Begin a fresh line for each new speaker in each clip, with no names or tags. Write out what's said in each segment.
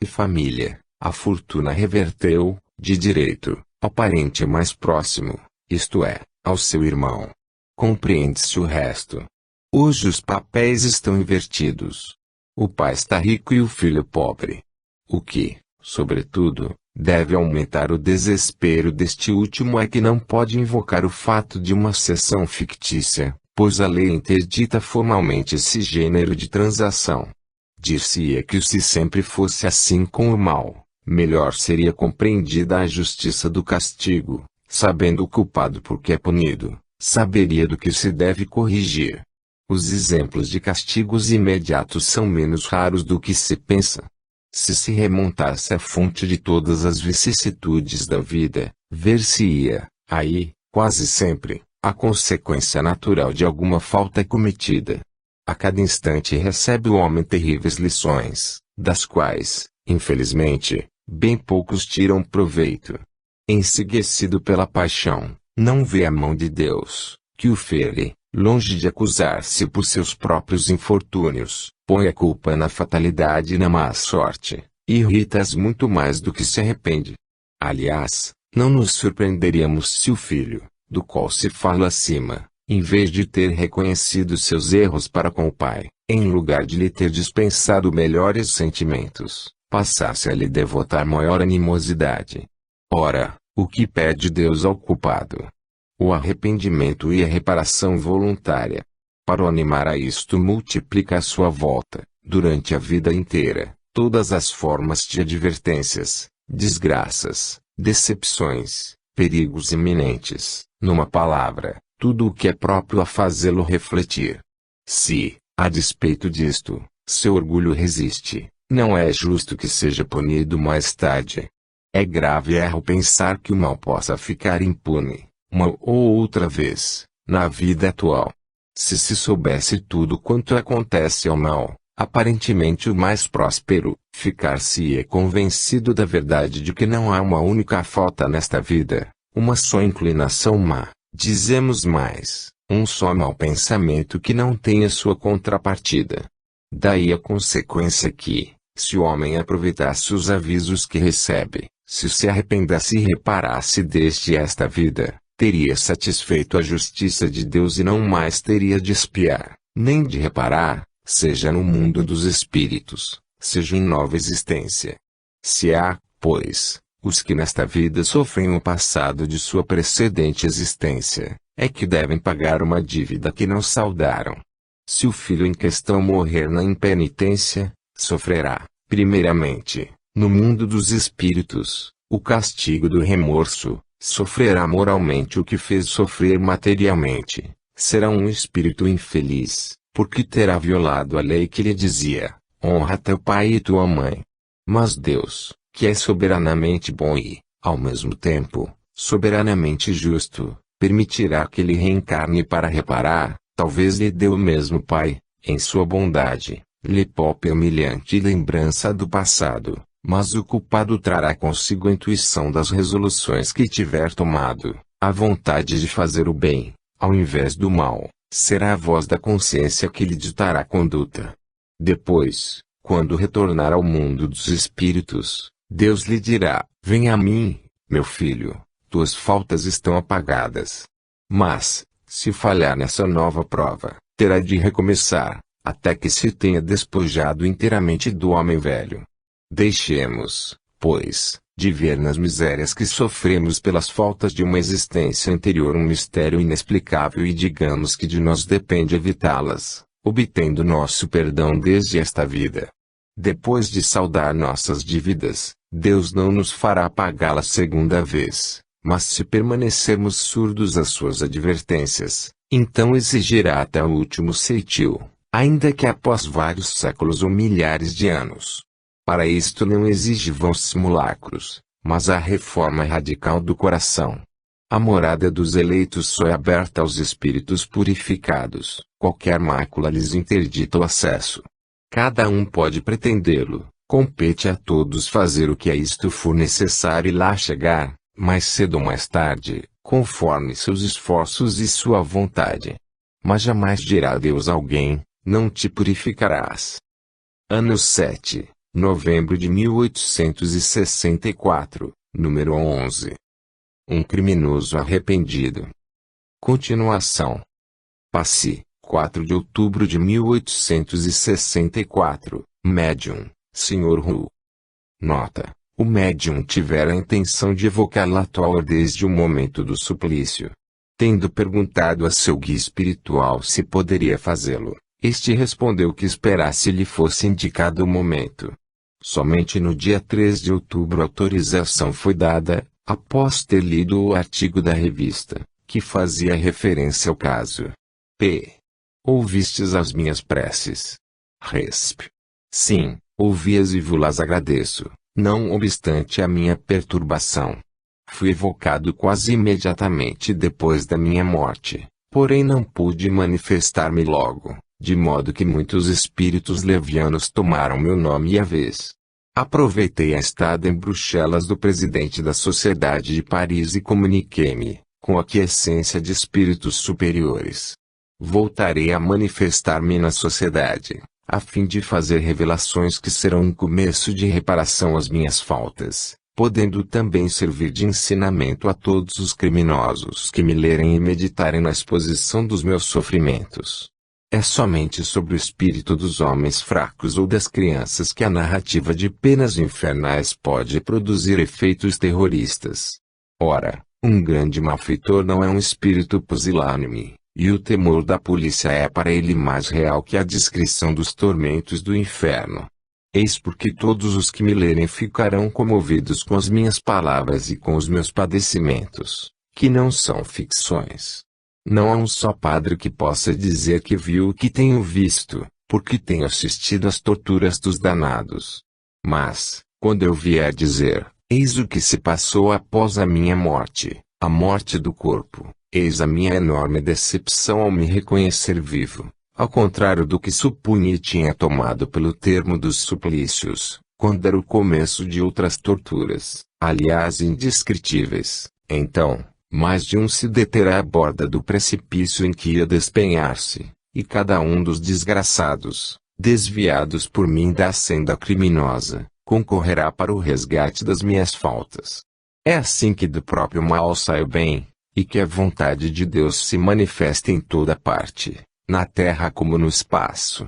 e família, a fortuna reverteu, de direito, ao parente mais próximo, isto é, ao seu irmão. Compreende-se o resto. Hoje os papéis estão invertidos. O pai está rico e o filho pobre. O que, sobretudo, deve aumentar o desespero deste último é que não pode invocar o fato de uma cessão fictícia, pois a lei interdita formalmente esse gênero de transação. Dir-se-ia que se sempre fosse assim com o mal, melhor seria compreendida a justiça do castigo, sabendo o culpado por que é punido, saberia do que se deve corrigir. Os exemplos de castigos imediatos são menos raros do que se pensa. Se remontasse à fonte de todas as vicissitudes da vida, ver-se-ia, aí, quase sempre, a consequência natural de alguma falta cometida. A cada instante recebe o homem terríveis lições, das quais, infelizmente, bem poucos tiram proveito. Enseguecido pela paixão, não vê a mão de Deus, que o fere, longe de acusar-se por seus próprios infortúnios, põe a culpa na fatalidade e na má sorte, irrita-as muito mais do que se arrepende. Aliás, não nos surpreenderíamos se o filho, do qual se fala acima, em vez de ter reconhecido seus erros para com o pai, em lugar de lhe ter dispensado melhores sentimentos, passasse a lhe devotar maior animosidade. Ora, o que pede Deus ao culpado? O arrependimento e a reparação voluntária. Para o animar a isto multiplica à sua volta, durante a vida inteira, todas as formas de advertências, desgraças, decepções, perigos iminentes, numa palavra, tudo o que é próprio a fazê-lo refletir. Se, a despeito disto, seu orgulho resiste, não é justo que seja punido mais tarde. É grave erro pensar que o mal possa ficar impune, uma ou outra vez, na vida atual. Se soubesse tudo quanto acontece ao mal, aparentemente o mais próspero, ficar-se-ia convencido da verdade de que não há uma única falta nesta vida, uma só inclinação má, dizemos mais, um só mau pensamento que não tenha sua contrapartida. Daí a consequência que, se o homem aproveitasse os avisos que recebe, se arrependesse e reparasse desde esta vida, teria satisfeito a justiça de Deus e não mais teria de espiar, nem de reparar, seja no mundo dos espíritos, seja em nova existência. Se há, pois, os que nesta vida sofrem o passado de sua precedente existência, é que devem pagar uma dívida que não saldaram. Se o filho em questão morrer na impenitência, sofrerá, primeiramente, no mundo dos espíritos, o castigo do remorso, sofrerá moralmente o que fez sofrer materialmente, será um espírito infeliz, porque terá violado a lei que lhe dizia, honra teu pai e tua mãe. Mas Deus, que é soberanamente bom e, ao mesmo tempo, soberanamente justo, permitirá que ele reencarne para reparar, talvez lhe dê o mesmo pai, em sua bondade, lhe poupe a humilhante lembrança do passado, mas o culpado trará consigo a intuição das resoluções que tiver tomado, a vontade de fazer o bem, ao invés do mal, será a voz da consciência que lhe ditará a conduta. Depois, quando retornar ao mundo dos espíritos, Deus lhe dirá, venha a mim, meu filho, tuas faltas estão apagadas. Mas, se falhar nessa nova prova, terá de recomeçar, até que se tenha despojado inteiramente do homem velho. Deixemos, pois, de ver nas misérias que sofremos pelas faltas de uma existência anterior um mistério inexplicável e digamos que de nós depende evitá-las, obtendo nosso perdão desde esta vida. Depois de saldar nossas dívidas, Deus não nos fará pagá-las segunda vez, mas se permanecermos surdos às suas advertências, então exigirá até o último ceitil, ainda que após vários séculos ou milhares de anos. Para isto não exige vãos simulacros, mas a reforma radical do coração. A morada dos eleitos só é aberta aos espíritos purificados, qualquer mácula lhes interdita o acesso. Cada um pode pretendê-lo, compete a todos fazer o que a isto for necessário e lá chegar, mais cedo ou mais tarde, conforme seus esforços e sua vontade. Mas jamais dirá Deus a alguém, não te purificarás. Ano 7. Novembro de 1864, número 11. Um criminoso arrependido. Continuação. Passy, 4 de outubro de 1864, médium, Sr. Hu. Nota: o médium tivera a intenção de evocar Latour desde o momento do suplício. Tendo perguntado a seu guia espiritual se poderia fazê-lo, este respondeu que esperasse lhe fosse indicado o momento. Somente no dia 3 de outubro a autorização foi dada, após ter lido o artigo da revista, que fazia referência ao caso. P. Ouvistes as minhas preces? Resp. Sim, ouvi-as e vos-las agradeço, não obstante a minha perturbação. Fui evocado quase imediatamente depois da minha morte, porém não pude manifestar-me logo, de modo que muitos espíritos levianos tomaram meu nome e a vez. Aproveitei a estada em Bruxelas do presidente da Sociedade de Paris e comuniquei-me, com a aquiescência de espíritos superiores. Voltarei a manifestar-me na sociedade, a fim de fazer revelações que serão um começo de reparação às minhas faltas, podendo também servir de ensinamento a todos os criminosos que me lerem e meditarem na exposição dos meus sofrimentos. É somente sobre o espírito dos homens fracos ou das crianças que a narrativa de penas infernais pode produzir efeitos terroristas. Ora, um grande malfeitor não é um espírito pusilânime, e o temor da polícia é para ele mais real que a descrição dos tormentos do inferno. Eis porque todos os que me lerem ficarão comovidos com as minhas palavras e com os meus padecimentos, que não são ficções. Não há um só padre que possa dizer que viu o que tenho visto, porque tenho assistido às torturas dos danados. Mas, quando eu vier dizer, eis o que se passou após a minha morte, a morte do corpo, eis a minha enorme decepção ao me reconhecer vivo, ao contrário do que supunha e tinha tomado pelo termo dos suplícios, quando era o começo de outras torturas, aliás indescritíveis, então, mais de um se deterá à borda do precipício em que ia despenhar-se, e cada um dos desgraçados, desviados por mim da senda criminosa, concorrerá para o resgate das minhas faltas. É assim que do próprio mal sai o bem, e que a vontade de Deus se manifesta em toda parte, na terra como no espaço.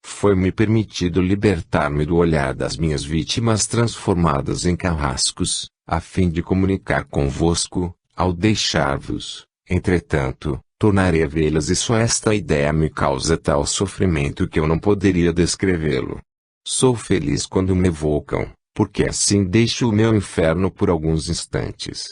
Foi-me permitido libertar-me do olhar das minhas vítimas transformadas em carrascos, a fim de comunicar convosco. Ao deixar-vos, entretanto, tornarei a vê-las e só esta ideia me causa tal sofrimento que eu não poderia descrevê-lo. Sou feliz quando me evocam, porque assim deixo o meu inferno por alguns instantes.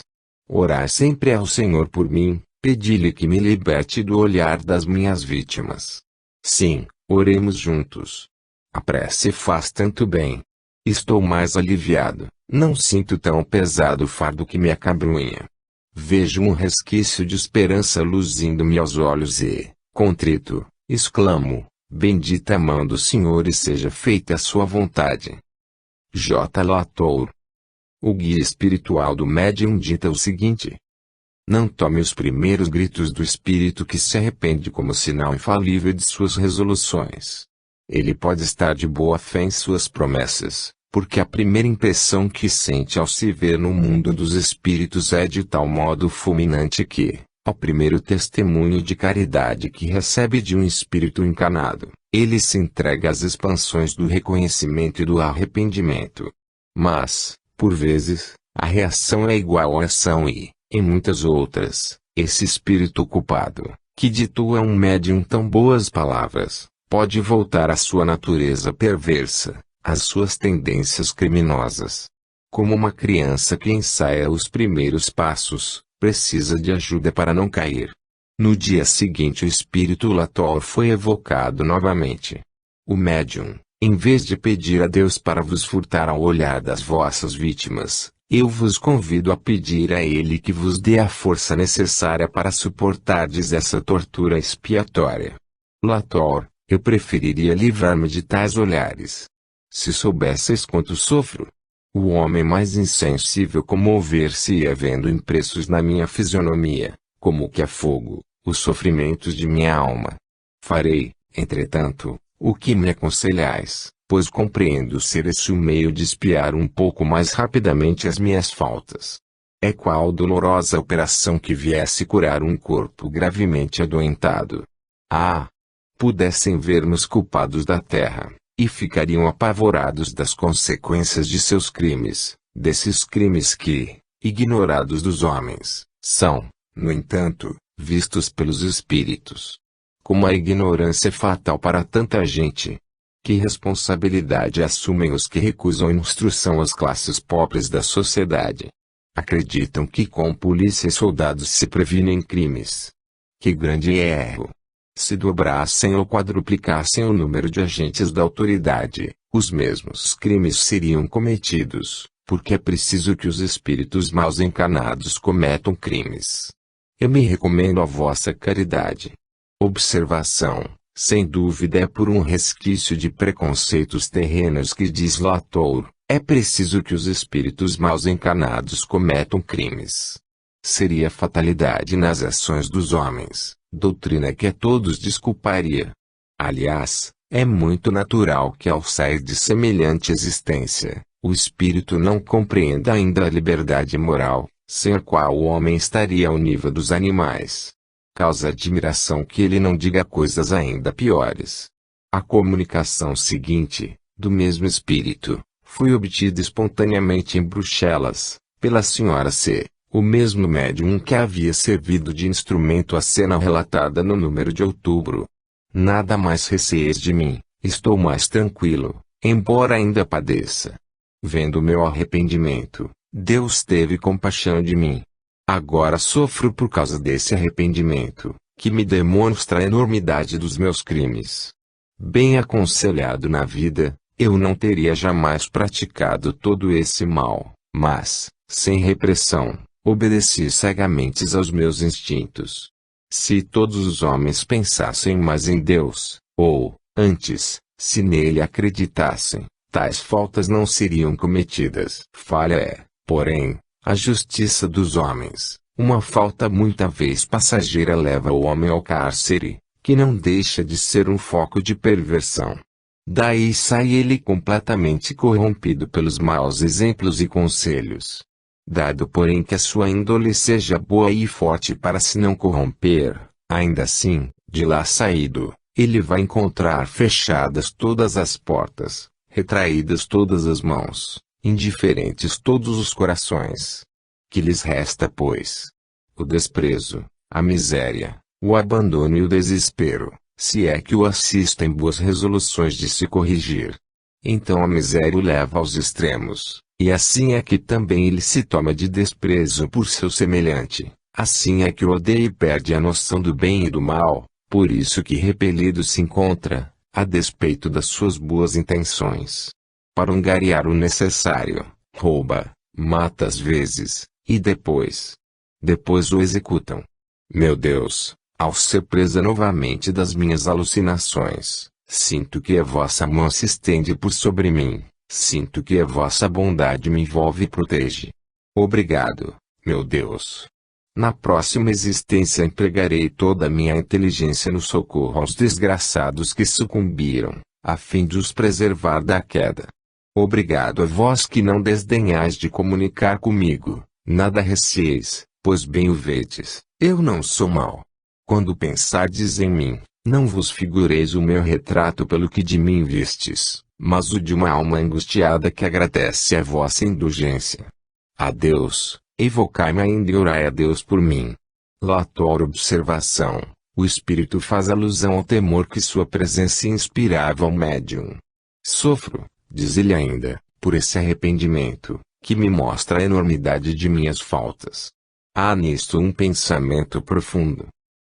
Orai sempre ao Senhor por mim, pedi-lhe que me liberte do olhar das minhas vítimas. Sim, oremos juntos. A prece faz tanto bem. Estou mais aliviado, não sinto tão pesado o fardo que me acabrunha. Vejo um resquício de esperança luzindo-me aos olhos e, contrito, exclamo, bendita a mão do Senhor e seja feita a sua vontade. J. Latour. O guia espiritual do médium dita o seguinte: não tome os primeiros gritos do espírito que se arrepende como sinal infalível de suas resoluções. Ele pode estar de boa fé em suas promessas, porque a primeira impressão que sente ao se ver no mundo dos espíritos é de tal modo fulminante que, ao primeiro testemunho de caridade que recebe de um espírito encarnado, ele se entrega às expansões do reconhecimento e do arrependimento. Mas, por vezes, a reação é igual à ação e, em muitas outras, esse espírito culpado, que ditou a um médium tão boas palavras, pode voltar à sua natureza perversa, às suas tendências criminosas. Como uma criança que ensaia os primeiros passos, precisa de ajuda para não cair. No dia seguinte o espírito Latour foi evocado novamente. O médium, em vez de pedir a Deus para vos furtar ao olhar das vossas vítimas, eu vos convido a pedir a Ele que vos dê a força necessária para suportardes essa tortura expiatória. Latour, eu preferiria livrar-me de tais olhares. Se soubesseis quanto sofro. O homem mais insensível comover-se-ia vendo impressos na minha fisionomia, como que a fogo, os sofrimentos de minha alma. Farei, entretanto, o que me aconselhais, pois compreendo ser esse o meio de expiar um pouco mais rapidamente as minhas faltas. É qual dolorosa operação que viesse curar um corpo gravemente adoentado. Ah! Pudessem ver-nos culpados da terra, e ficariam apavorados das consequências de seus crimes, desses crimes que, ignorados dos homens, são, no entanto, vistos pelos espíritos. Como a ignorância é fatal para tanta gente. Que responsabilidade assumem os que recusam instrução às classes pobres da sociedade? Acreditam que com polícia e soldados se previnem crimes. Que grande erro! Se dobrassem ou quadruplicassem o número de agentes da autoridade, os mesmos crimes seriam cometidos, porque é preciso que os espíritos maus encarnados cometam crimes. Eu me recomendo à vossa caridade. Observação, sem dúvida é por um resquício de preconceitos terrenos que diz Latour, é preciso que os espíritos maus encarnados cometam crimes. Seria fatalidade nas ações dos homens, doutrina que a todos desculparia. Aliás, é muito natural que ao sair de semelhante existência, o espírito não compreenda ainda a liberdade moral, sem a qual o homem estaria ao nível dos animais. Causa admiração que ele não diga coisas ainda piores. A comunicação seguinte, do mesmo espírito, foi obtida espontaneamente em Bruxelas, pela senhora C., o mesmo médium que havia servido de instrumento à cena relatada no número de outubro. Nada mais receeis de mim, estou mais tranquilo, embora ainda padeça. Vendo o meu arrependimento, Deus teve compaixão de mim. Agora sofro por causa desse arrependimento, que me demonstra a enormidade dos meus crimes. Bem aconselhado na vida, eu não teria jamais praticado todo esse mal, mas, sem repressão, obedeci cegamente aos meus instintos. Se todos os homens pensassem mais em Deus, ou, antes, se nele acreditassem, tais faltas não seriam cometidas. Falha é, porém, a justiça dos homens. Uma falta muita vez passageira leva o homem ao cárcere, que não deixa de ser um foco de perversão. Daí sai ele completamente corrompido pelos maus exemplos e conselhos. Dado porém que a sua índole seja boa e forte para se não corromper, ainda assim, de lá saído, ele vai encontrar fechadas todas as portas, retraídas todas as mãos, indiferentes todos os corações. Que lhes resta, pois? O desprezo, a miséria, o abandono e o desespero, se é que o assistem boas resoluções de se corrigir. Então a miséria o leva aos extremos, e assim é que também ele se toma de desprezo por seu semelhante, assim é que o odeia e perde a noção do bem e do mal, por isso que repelido se encontra, a despeito das suas boas intenções. Para angariar o necessário, rouba, mata às vezes, e depois o executam. Meu Deus, ao ser presa novamente das minhas alucinações, sinto que a vossa mão se estende por sobre mim, sinto que a vossa bondade me envolve e protege. Obrigado, meu Deus. Na próxima existência empregarei toda a minha inteligência no socorro aos desgraçados que sucumbiram, a fim de os preservar da queda. Obrigado a vós que não desdenhais de comunicar comigo, nada receeis, pois bem o vedes, eu não sou mau. Quando pensardes em mim, não vos figureis o meu retrato pelo que de mim vistes, mas o de uma alma angustiada que agradece a vossa indulgência. Adeus, evocai-me ainda e orai a Deus por mim. Latour. Observação: o espírito faz alusão ao temor que sua presença inspirava ao médium. Sofro, diz ele ainda, por esse arrependimento, que me mostra a enormidade de minhas faltas. Há nisto um pensamento profundo.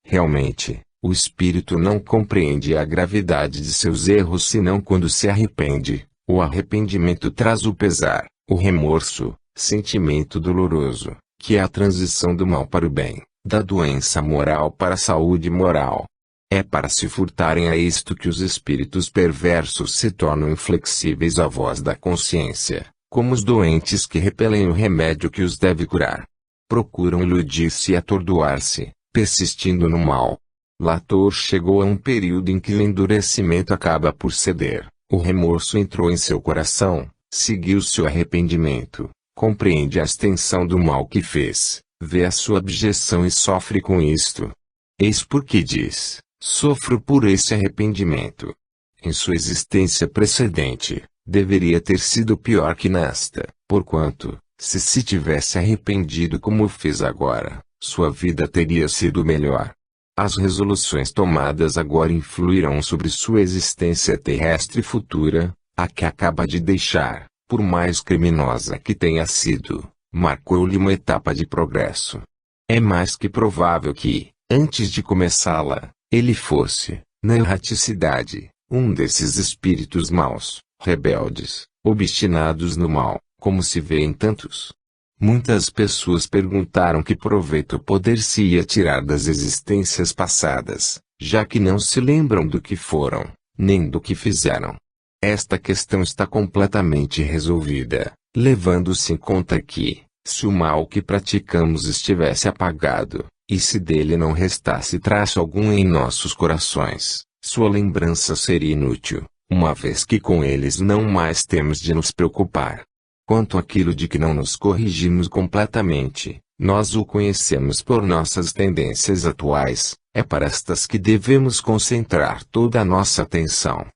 Realmente, o espírito não compreende a gravidade de seus erros senão quando se arrepende. O arrependimento traz o pesar, o remorso, sentimento doloroso, que é a transição do mal para o bem, da doença moral para a saúde moral. É para se furtarem a isto que os espíritos perversos se tornam inflexíveis à voz da consciência, como os doentes que repelem o remédio que os deve curar. Procuram iludir-se e atordoar-se, persistindo no mal. Latour chegou a um período em que o endurecimento acaba por ceder, O remorso entrou em seu coração, seguiu seu arrependimento, compreende a extensão do mal que fez, vê a sua abjeção e sofre com isto. Eis porque diz, sofro por esse arrependimento. Em sua existência precedente, deveria ter sido pior que nesta, porquanto, se tivesse arrependido como fez agora, sua vida teria sido melhor. As resoluções tomadas agora influirão sobre sua existência terrestre futura, a que acaba de deixar, por mais criminosa que tenha sido, marcou-lhe uma etapa de progresso. É mais que provável que, antes de começá-la, ele fosse, na erraticidade, um desses espíritos maus, rebeldes, obstinados no mal, como se vê em tantos. Muitas pessoas perguntaram que proveito poder-se-ia tirar das existências passadas, já que não se lembram do que foram, nem do que fizeram. Esta questão está completamente resolvida, levando-se em conta que, se o mal que praticamos estivesse apagado, e se dele não restasse traço algum em nossos corações, sua lembrança seria inútil, uma vez que com eles não mais temos de nos preocupar. Quanto àquilo de que não nos corrigimos completamente, nós o conhecemos por nossas tendências atuais, é para estas que devemos concentrar toda a nossa atenção.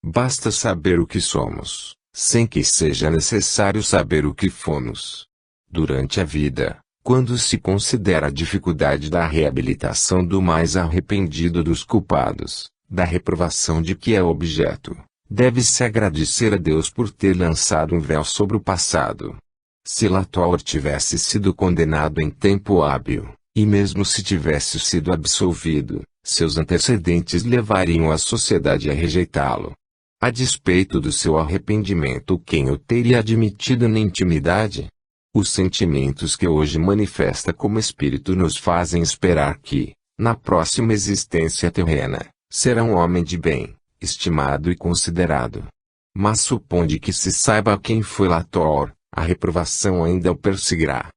Basta saber o que somos, sem que seja necessário saber o que fomos. Durante a vida, quando se considera a dificuldade da reabilitação do mais arrependido dos culpados, da reprovação de que é objeto, deve-se agradecer a Deus por ter lançado um véu sobre o passado. Se Latour tivesse sido condenado em tempo hábil, e mesmo se tivesse sido absolvido, seus antecedentes levariam a sociedade a rejeitá-lo. A despeito do seu arrependimento, quem o teria admitido na intimidade? Os sentimentos que hoje manifesta como espírito nos fazem esperar que, na próxima existência terrena, será um homem de bem, estimado e considerado. Mas suponde que se saiba quem foi Latour, a reprovação ainda o perseguirá.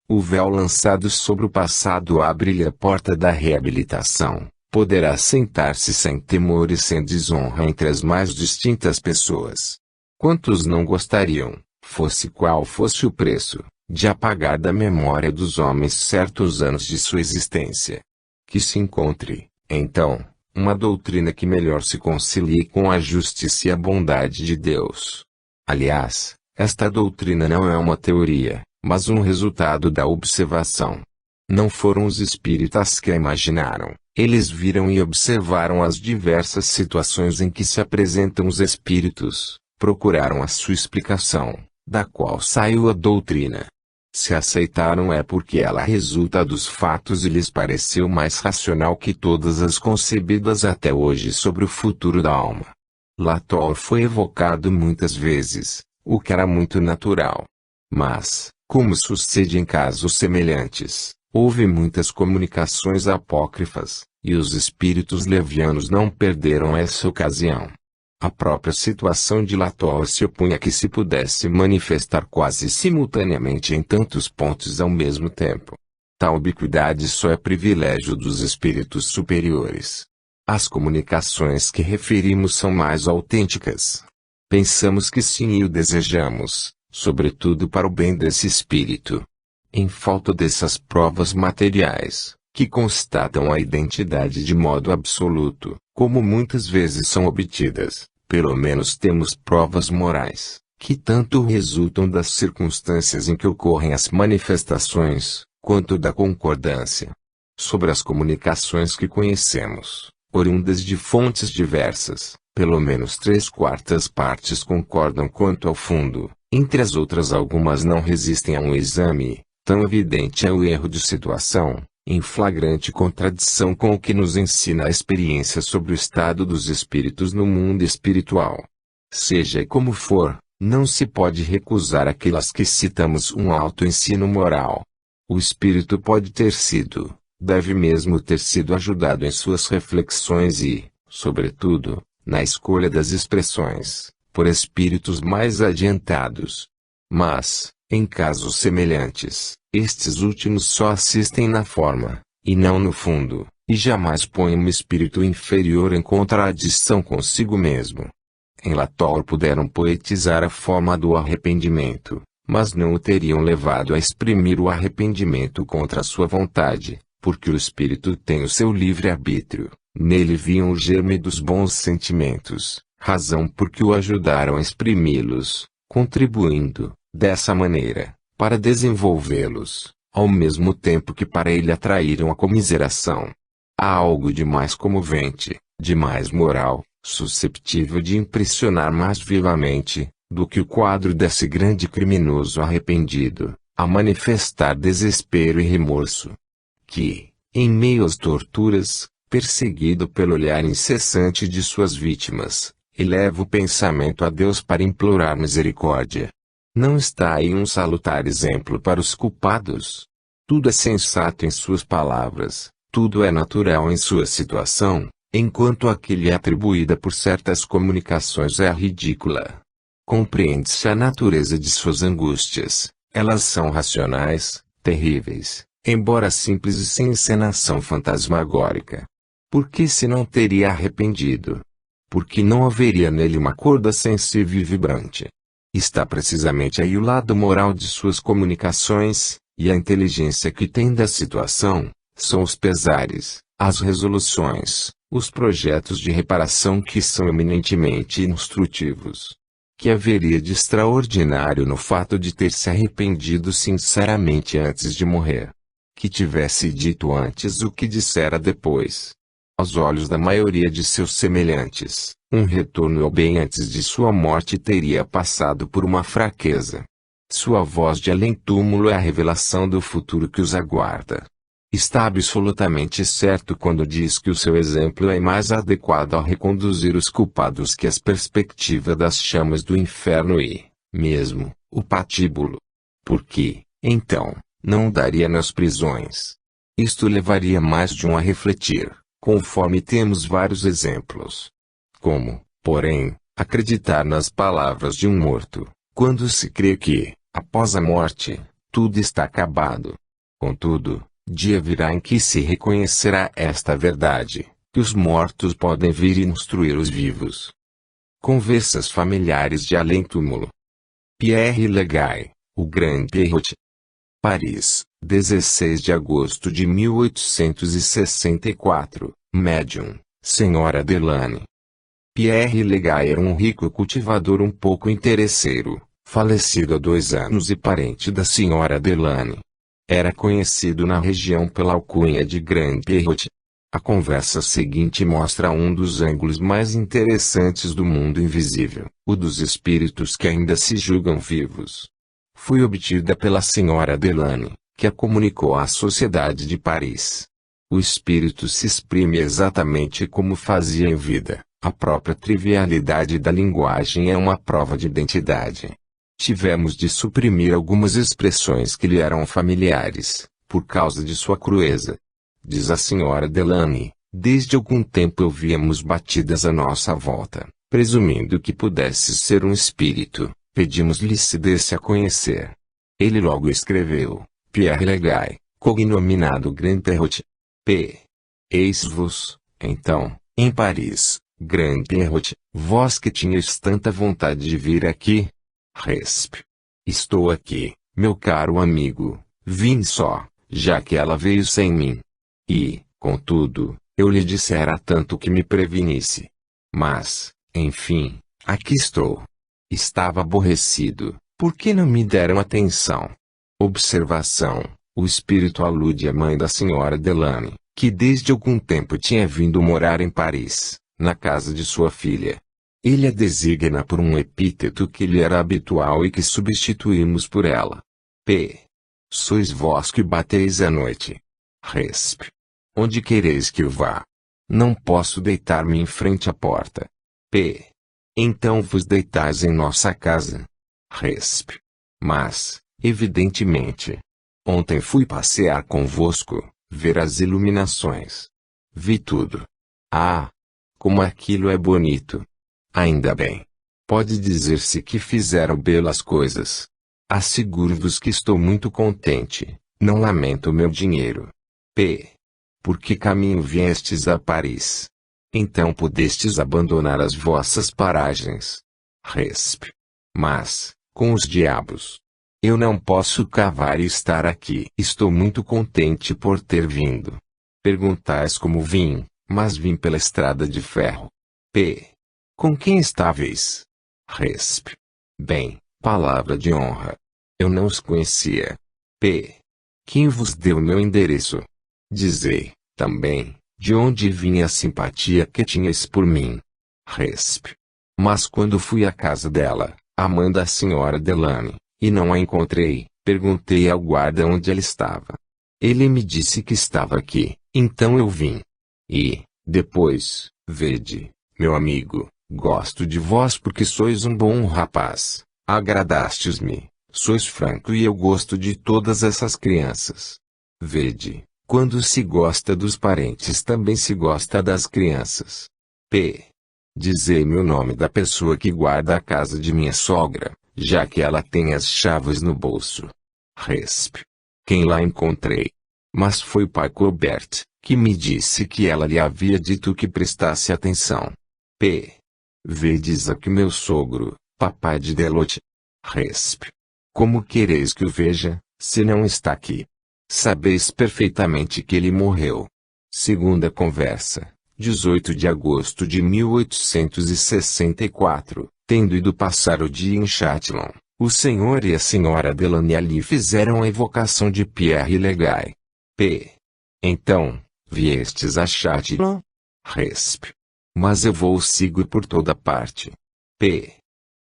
O véu lançado sobre o passado abre-lhe a porta da reabilitação. Poderá sentar-se sem temor e sem desonra entre as mais distintas pessoas. Quantos não gostariam, fosse qual fosse o preço, de apagar da memória dos homens certos anos de sua existência? Que se encontre, então, uma doutrina que melhor se concilie com a justiça e a bondade de Deus. Aliás, esta doutrina não é uma teoria, mas um resultado da observação. Não foram os espíritas que a imaginaram, eles viram e observaram as diversas situações em que se apresentam os espíritos, procuraram a sua explicação, da qual saiu a doutrina. Se aceitaram é porque ela resulta dos fatos e lhes pareceu mais racional que todas as concebidas até hoje sobre o futuro da alma. Latour foi evocado muitas vezes, o que era muito natural. Mas, como sucede em casos semelhantes, houve muitas comunicações apócrifas, e os espíritos levianos não perderam essa ocasião. A própria situação de Latour se opunha a que se pudesse manifestar quase simultaneamente em tantos pontos ao mesmo tempo. Tal ubiquidade só é privilégio dos espíritos superiores. As comunicações que referimos são mais autênticas. Pensamos que sim e o desejamos, sobretudo para o bem desse espírito. Em falta dessas provas materiais, que constatam a identidade de modo absoluto, como muitas vezes são obtidas, pelo menos temos provas morais, que tanto resultam das circunstâncias em que ocorrem as manifestações, quanto da concordância. Sobre as comunicações que conhecemos, oriundas de fontes diversas, pelo menos 3/4 partes concordam quanto ao fundo, entre as outras algumas não resistem a um exame. Tão evidente é o erro de situação, em flagrante contradição com o que nos ensina a experiência sobre o estado dos espíritos no mundo espiritual. Seja como for, não se pode recusar aquelas que citamos um alto ensino moral. O espírito pode ter sido, deve mesmo ter sido ajudado em suas reflexões e, sobretudo, na escolha das expressões, por espíritos mais adiantados. Mas, em casos semelhantes, estes últimos só assistem na forma, e não no fundo, e jamais põem um espírito inferior em contradição consigo mesmo. em Lator puderam poetizar a forma do arrependimento, mas não o teriam levado a exprimir o arrependimento contra sua vontade, porque o espírito tem o seu livre-arbítrio. Nele viam o germe dos bons sentimentos, razão por que o ajudaram a exprimi-los, contribuindo, dessa maneira, para desenvolvê-los, ao mesmo tempo que para ele atraíram a comiseração. Há algo de mais comovente, de mais moral, susceptível de impressionar mais vivamente, do que o quadro desse grande criminoso arrependido, a manifestar desespero e remorso. Que, em meio às torturas, perseguido pelo olhar incessante de suas vítimas, eleva o pensamento a Deus para implorar misericórdia. Não está aí um salutar exemplo para os culpados? Tudo é sensato em suas palavras, tudo é natural em sua situação, enquanto a que lhe é atribuída por certas comunicações é ridícula. Compreende-se a natureza de suas angústias, elas são racionais, terríveis, embora simples e sem encenação fantasmagórica. Por que se não teria arrependido? Porque não haveria nele uma corda sensível e vibrante. Está precisamente aí o lado moral de suas comunicações, e a inteligência que tem da situação, são os pesares, as resoluções, os projetos de reparação que são eminentemente instrutivos. Que haveria de extraordinário no fato de ter se arrependido sinceramente antes de morrer? Que tivesse dito antes o que dissera depois. Aos olhos da maioria de seus semelhantes, um retorno ao bem antes de sua morte teria passado por uma fraqueza. Sua voz de além-túmulo é a revelação do futuro que os aguarda. Está absolutamente certo quando diz que o seu exemplo é mais adequado a reconduzir os culpados que as perspectivas das chamas do inferno e, mesmo, o patíbulo. Porque, então, não daria nas prisões. Isto levaria mais de um a refletir, conforme temos vários exemplos. Como, porém, acreditar nas palavras de um morto, quando se crê que, após a morte, tudo está acabado. Contudo, dia virá em que se reconhecerá esta verdade, que os mortos podem vir e instruir os vivos. Conversas familiares de além-túmulo. Pierre Legaye, o Grand Perrault. Paris, 16 de agosto de 1864, médium, Senhora Delane. Pierre Legaye era um rico cultivador um pouco interesseiro, falecido há 2 anos e parente da Senhora Delane. Era conhecido na região pela alcunha de Grand Perrault. A conversa seguinte mostra um dos ângulos mais interessantes do mundo invisível, o dos espíritos que ainda se julgam vivos. Foi obtida pela Senhora Delane, que a comunicou à Sociedade de Paris. O espírito se exprime exatamente como fazia em vida. A própria trivialidade da linguagem é uma prova de identidade. Tivemos de suprimir algumas expressões que lhe eram familiares, por causa de sua crueza. Diz a Senhora Delane, desde algum tempo ouvíamos batidas à nossa volta, presumindo que pudesse ser um espírito, pedimos-lhe se desse a conhecer. Ele logo escreveu, Pierre Legaye, cognominado Grand Perrault. P. Eis-vos, então, em Paris, Grand Perrault, vós que tinhas tanta vontade de vir aqui. Resp. Estou aqui, meu caro amigo, vim só, já que ela veio sem mim. E, contudo, eu lhe dissera tanto que me prevenisse. Mas, enfim, aqui estou. Estava aborrecido, por que não me deram atenção? Observação, o espírito alude à mãe da Senhora Delane, que desde algum tempo tinha vindo morar em Paris, na casa de sua filha. Ele a designa por um epíteto que lhe era habitual e que substituímos por ela. P. Sois vós que bateis à noite. Resp. Onde quereis que eu vá? Não posso deitar-me em frente à porta. P. Então vos deitais em nossa casa. Resp. Mas, evidentemente. Ontem fui passear convosco, ver as iluminações. Vi tudo. Ah! Como aquilo é bonito! Ainda bem. Pode dizer-se que fizeram belas coisas. Asseguro-vos que estou muito contente, não lamento o meu dinheiro. P. Por que caminho viestes a Paris? Então pudestes abandonar as vossas paragens. Resp. Mas, com os diabos. Eu não posso cavar e estar aqui. Estou muito contente por ter vindo. Perguntais como vim, mas vim pela estrada de ferro. P. Com quem estáveis? Resp. Bem, palavra de honra. Eu não os conhecia. P. Quem vos deu meu endereço? Dizei, também, de onde vinha a simpatia que tinhas por mim. Resp. Mas quando fui à casa dela, a mãe da senhora Delane, e não a encontrei, perguntei ao guarda onde ela estava. Ele me disse que estava aqui, então eu vim. E, depois, vede, meu amigo, gosto de vós porque sois um bom rapaz, agradastes-me, sois franco e eu gosto de todas essas crianças. Vede, quando se gosta dos parentes também se gosta das crianças. P. Dizei-me o nome da pessoa que guarda a casa de minha sogra, já que ela tem as chaves no bolso. Resp. Quem lá encontrei? Mas foi pai Colbert, que me disse que ela lhe havia dito que prestasse atenção. P. Vedes aqui meu sogro, papai de Delotte. Resp. Como quereis que o veja, se não está aqui? Sabeis perfeitamente que ele morreu. Segunda conversa, 18 de agosto de 1864, tendo ido passar o dia em Chatillon, o senhor e a senhora Delane ali fizeram a evocação de Pierre Legai. P. Então, viestes a Chatillon? Resp. Mas eu vou sigo por toda parte. P.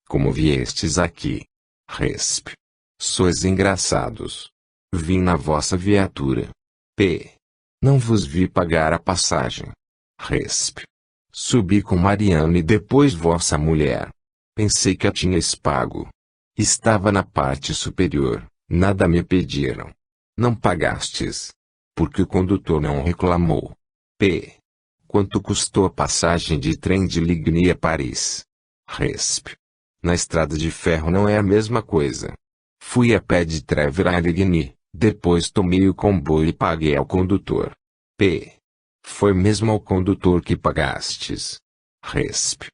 Como viestes aqui? Resp. Sois engraçados. Vim na vossa viatura. P. Não vos vi pagar a passagem. Resp. Subi com Mariana e depois vossa mulher. Pensei que a tinhas pago. Estava na parte superior, nada me pediram. Não pagastes. Porque o condutor não reclamou. P. Quanto custou a passagem de trem de Ligny a Paris? Resp. Na estrada de ferro não é a mesma coisa. Fui a pé de Trèves a Ligny, depois tomei o comboio e paguei ao condutor. P. Foi mesmo ao condutor que pagastes. Resp.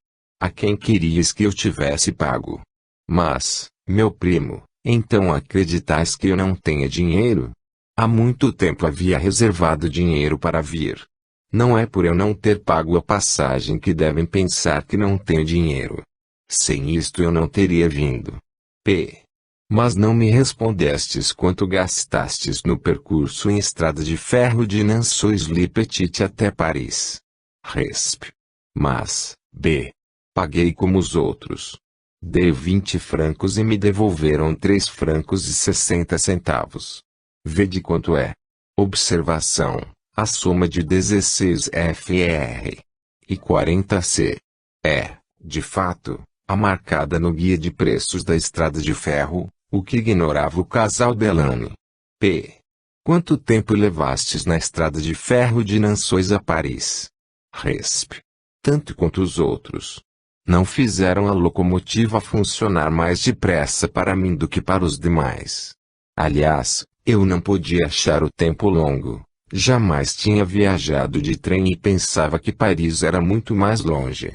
A quem querias que eu tivesse pago? Mas, meu primo, então acreditais que eu não tenha dinheiro? Há muito tempo havia reservado dinheiro para vir. Não é por eu não ter pago a passagem que devem pensar que não tenho dinheiro. Sem isto eu não teria vindo. P. Mas não me respondestes quanto gastastes no percurso em estrada de ferro de Nansouis-le-Petit até Paris. Resp. Mas, B. Paguei como os outros. Dei 20 francos e me devolveram 3 francos e 60 centavos. Vede quanto é. Observação. A soma de 16 FR e 40 C. É, de fato, a marcada no guia de preços da estrada de ferro, o que ignorava o casal Delane. P. Quanto tempo levastes na estrada de ferro de Nansouis a Paris? Resp. Tanto quanto os outros. Não fizeram a locomotiva funcionar mais depressa para mim do que para os demais. Aliás, eu não podia achar o tempo longo. Jamais tinha viajado de trem e pensava que Paris era muito mais longe.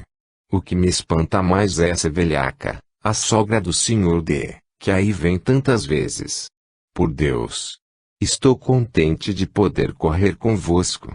O que me espanta mais é essa velhaca, a sogra do Sr. D, que aí vem tantas vezes. Por Deus! Estou contente de poder correr convosco.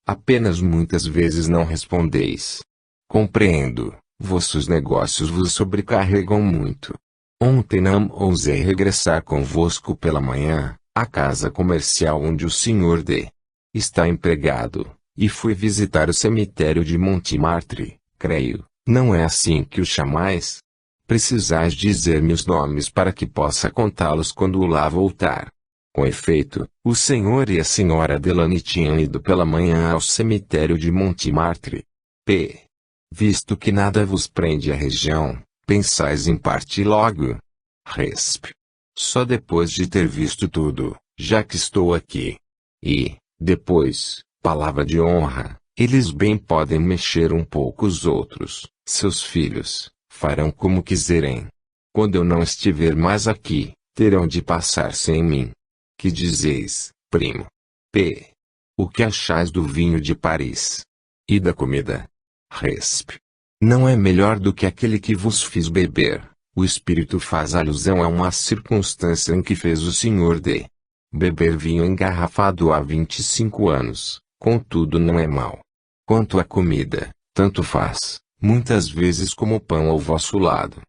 Apenas muitas vezes não respondeis. Compreendo, vossos negócios vos sobrecarregam muito. Ontem não ousei regressar convosco pela manhã, à casa comercial onde o Sr. D. está empregado, e fui visitar o cemitério de Montmartre, creio, não é assim que o chamais? Precisais dizer-me os nomes para que possa contá-los quando lá voltar. Com efeito, o senhor e a senhora Delane tinham ido pela manhã ao cemitério de Montmartre. P. Visto que nada vos prende à região, pensais em partir logo? Resp. Só depois de ter visto tudo, já que estou aqui. E, depois, palavra de honra, eles bem podem mexer um pouco os outros, seus filhos, farão como quiserem. Quando eu não estiver mais aqui, terão de passar sem mim. Que dizeis, primo? P. O que achais do vinho de Paris? E da comida? Resp. Não é melhor do que aquele que vos fiz beber. O espírito faz alusão a uma circunstância em que fez o senhor de beber vinho engarrafado há 25 anos, contudo não é mal. Quanto à comida, tanto faz, muitas vezes como pão ao vosso lado.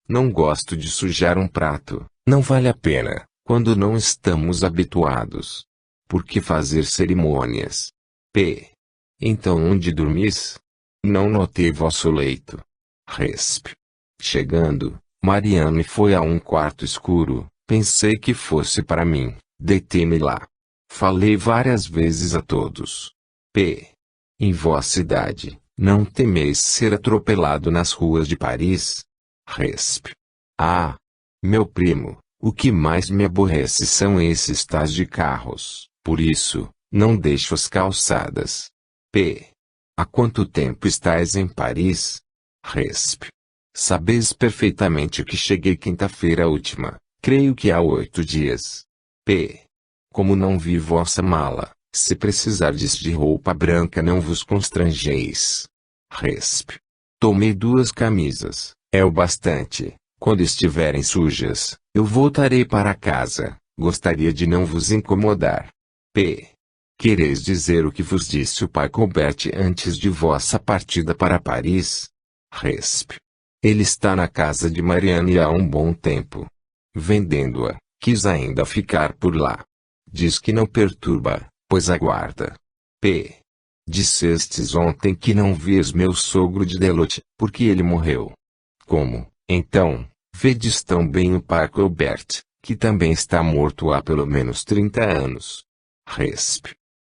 Não gosto de sujar um prato, não vale a pena, quando não estamos habituados. Por que fazer cerimônias? P. Então onde dormis? Não notei vosso leito. Resp. Chegando, Mariane foi a um quarto escuro, pensei que fosse para mim, deitei-me lá. Falei várias vezes a todos. P. Em vossa idade, não temeis ser atropelado nas ruas de Paris? Resp. Ah! Meu primo, o que mais me aborrece são esses tais de carros, por isso, não deixo as calçadas. P. Há quanto tempo estais em Paris? Resp. Sabeis perfeitamente que cheguei quinta-feira última, creio que há 8 dias. P. Como não vi vossa mala, se precisardes de roupa branca não vos constrangeis. Resp. Tomei 2 camisas, é o bastante. Quando estiverem sujas, eu voltarei para casa, gostaria de não vos incomodar. P. Quereis dizer o que vos disse o pai Colbert antes de vossa partida para Paris? Resp. Ele está na casa de Mariane há um bom tempo. Vendendo-a, quis ainda ficar por lá. Diz que não perturba, pois aguarda. P. Dissestes ontem que não vias meu sogro de Delotte, porque ele morreu. Como, então, vedes tão bem o pai Colbert, que também está morto há pelo menos 30 anos? Resp.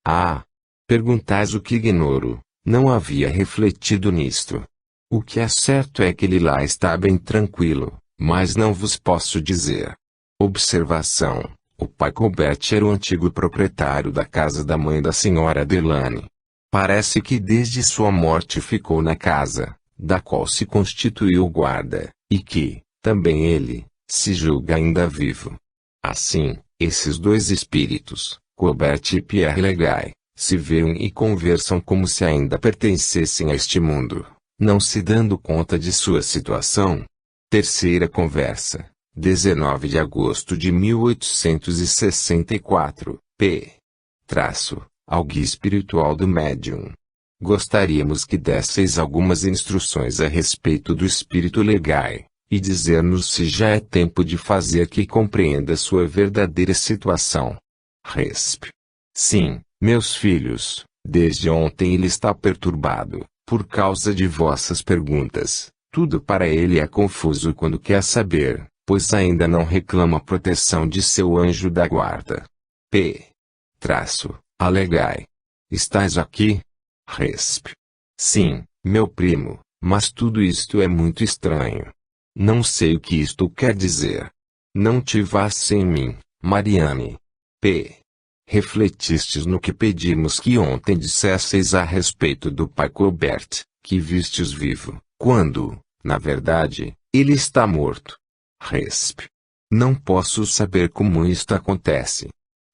Ah! Perguntais o que ignoro, não havia refletido nisto. O que é certo é que ele lá está bem tranquilo, mas não vos posso dizer. Observação: o pai Colbert era o antigo proprietário da casa da mãe da senhora Delane. Parece que desde sua morte ficou na casa, da qual se constituiu guarda, e que, também ele, se julga ainda vivo. Assim, esses 2 espíritos, Colbert e Pierre Legay, se veem e conversam como se ainda pertencessem a este mundo, não se dando conta de sua situação. Terceira conversa, 19 de agosto de 1864, p. Ao guia espiritual do médium. Gostaríamos que desseis algumas instruções a respeito do espírito Legay, e dizer-nos se já é tempo de fazer que compreenda sua verdadeira situação. Resp. Sim, meus filhos, desde ontem ele está perturbado, por causa de vossas perguntas. Tudo para ele é confuso quando quer saber, pois ainda não reclama a proteção de seu anjo da guarda. P. Legay. Estás aqui? Resp. Sim, meu primo, mas tudo isto é muito estranho. Não sei o que isto quer dizer. Não te vás sem mim, Mariane. P. Refletistes no que pedimos que ontem dissesseis a respeito do pai Colbert, que vistes vivo, quando, na verdade, ele está morto. Resp. Não posso saber como isto acontece.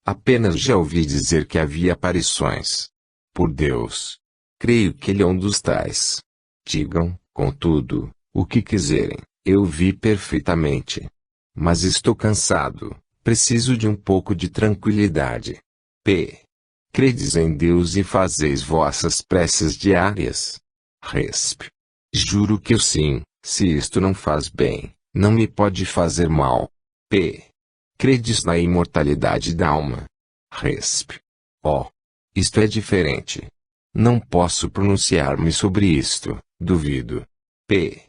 Apenas já ouvi dizer que havia aparições. Por Deus! Creio que ele é um dos tais. Digam, contudo, o que quiserem, eu vi perfeitamente. Mas estou cansado, preciso de um pouco de tranquilidade. P. Credes em Deus e fazeis vossas preces diárias? Resp. Juro que eu sim, se isto não faz bem, não me pode fazer mal. P. Credes na imortalidade da alma? Resp. Oh! Isto é diferente. Não posso pronunciar-me sobre isto, duvido. P.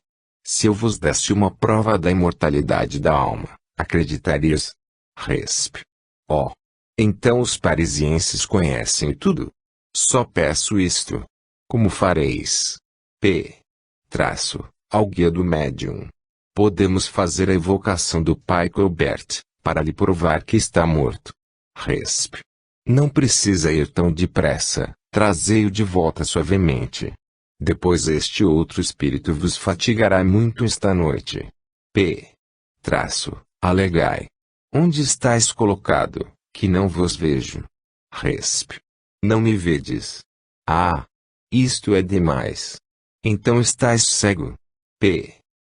Se eu vos desse uma prova da imortalidade da alma, acreditarias? Resp. Oh! Então os parisienses conhecem tudo. Só peço isto. Como fareis? P. Ao guia do médium. Podemos fazer a evocação do pai Colbert, para lhe provar que está morto. Resp. Não precisa ir tão depressa, trazei-o de volta suavemente. Depois este outro espírito vos fatigará muito esta noite. P. Legay. Onde estáis colocado, que não vos vejo? Resp. Não me vedes. Ah! Isto é demais. Então estáis cego. P.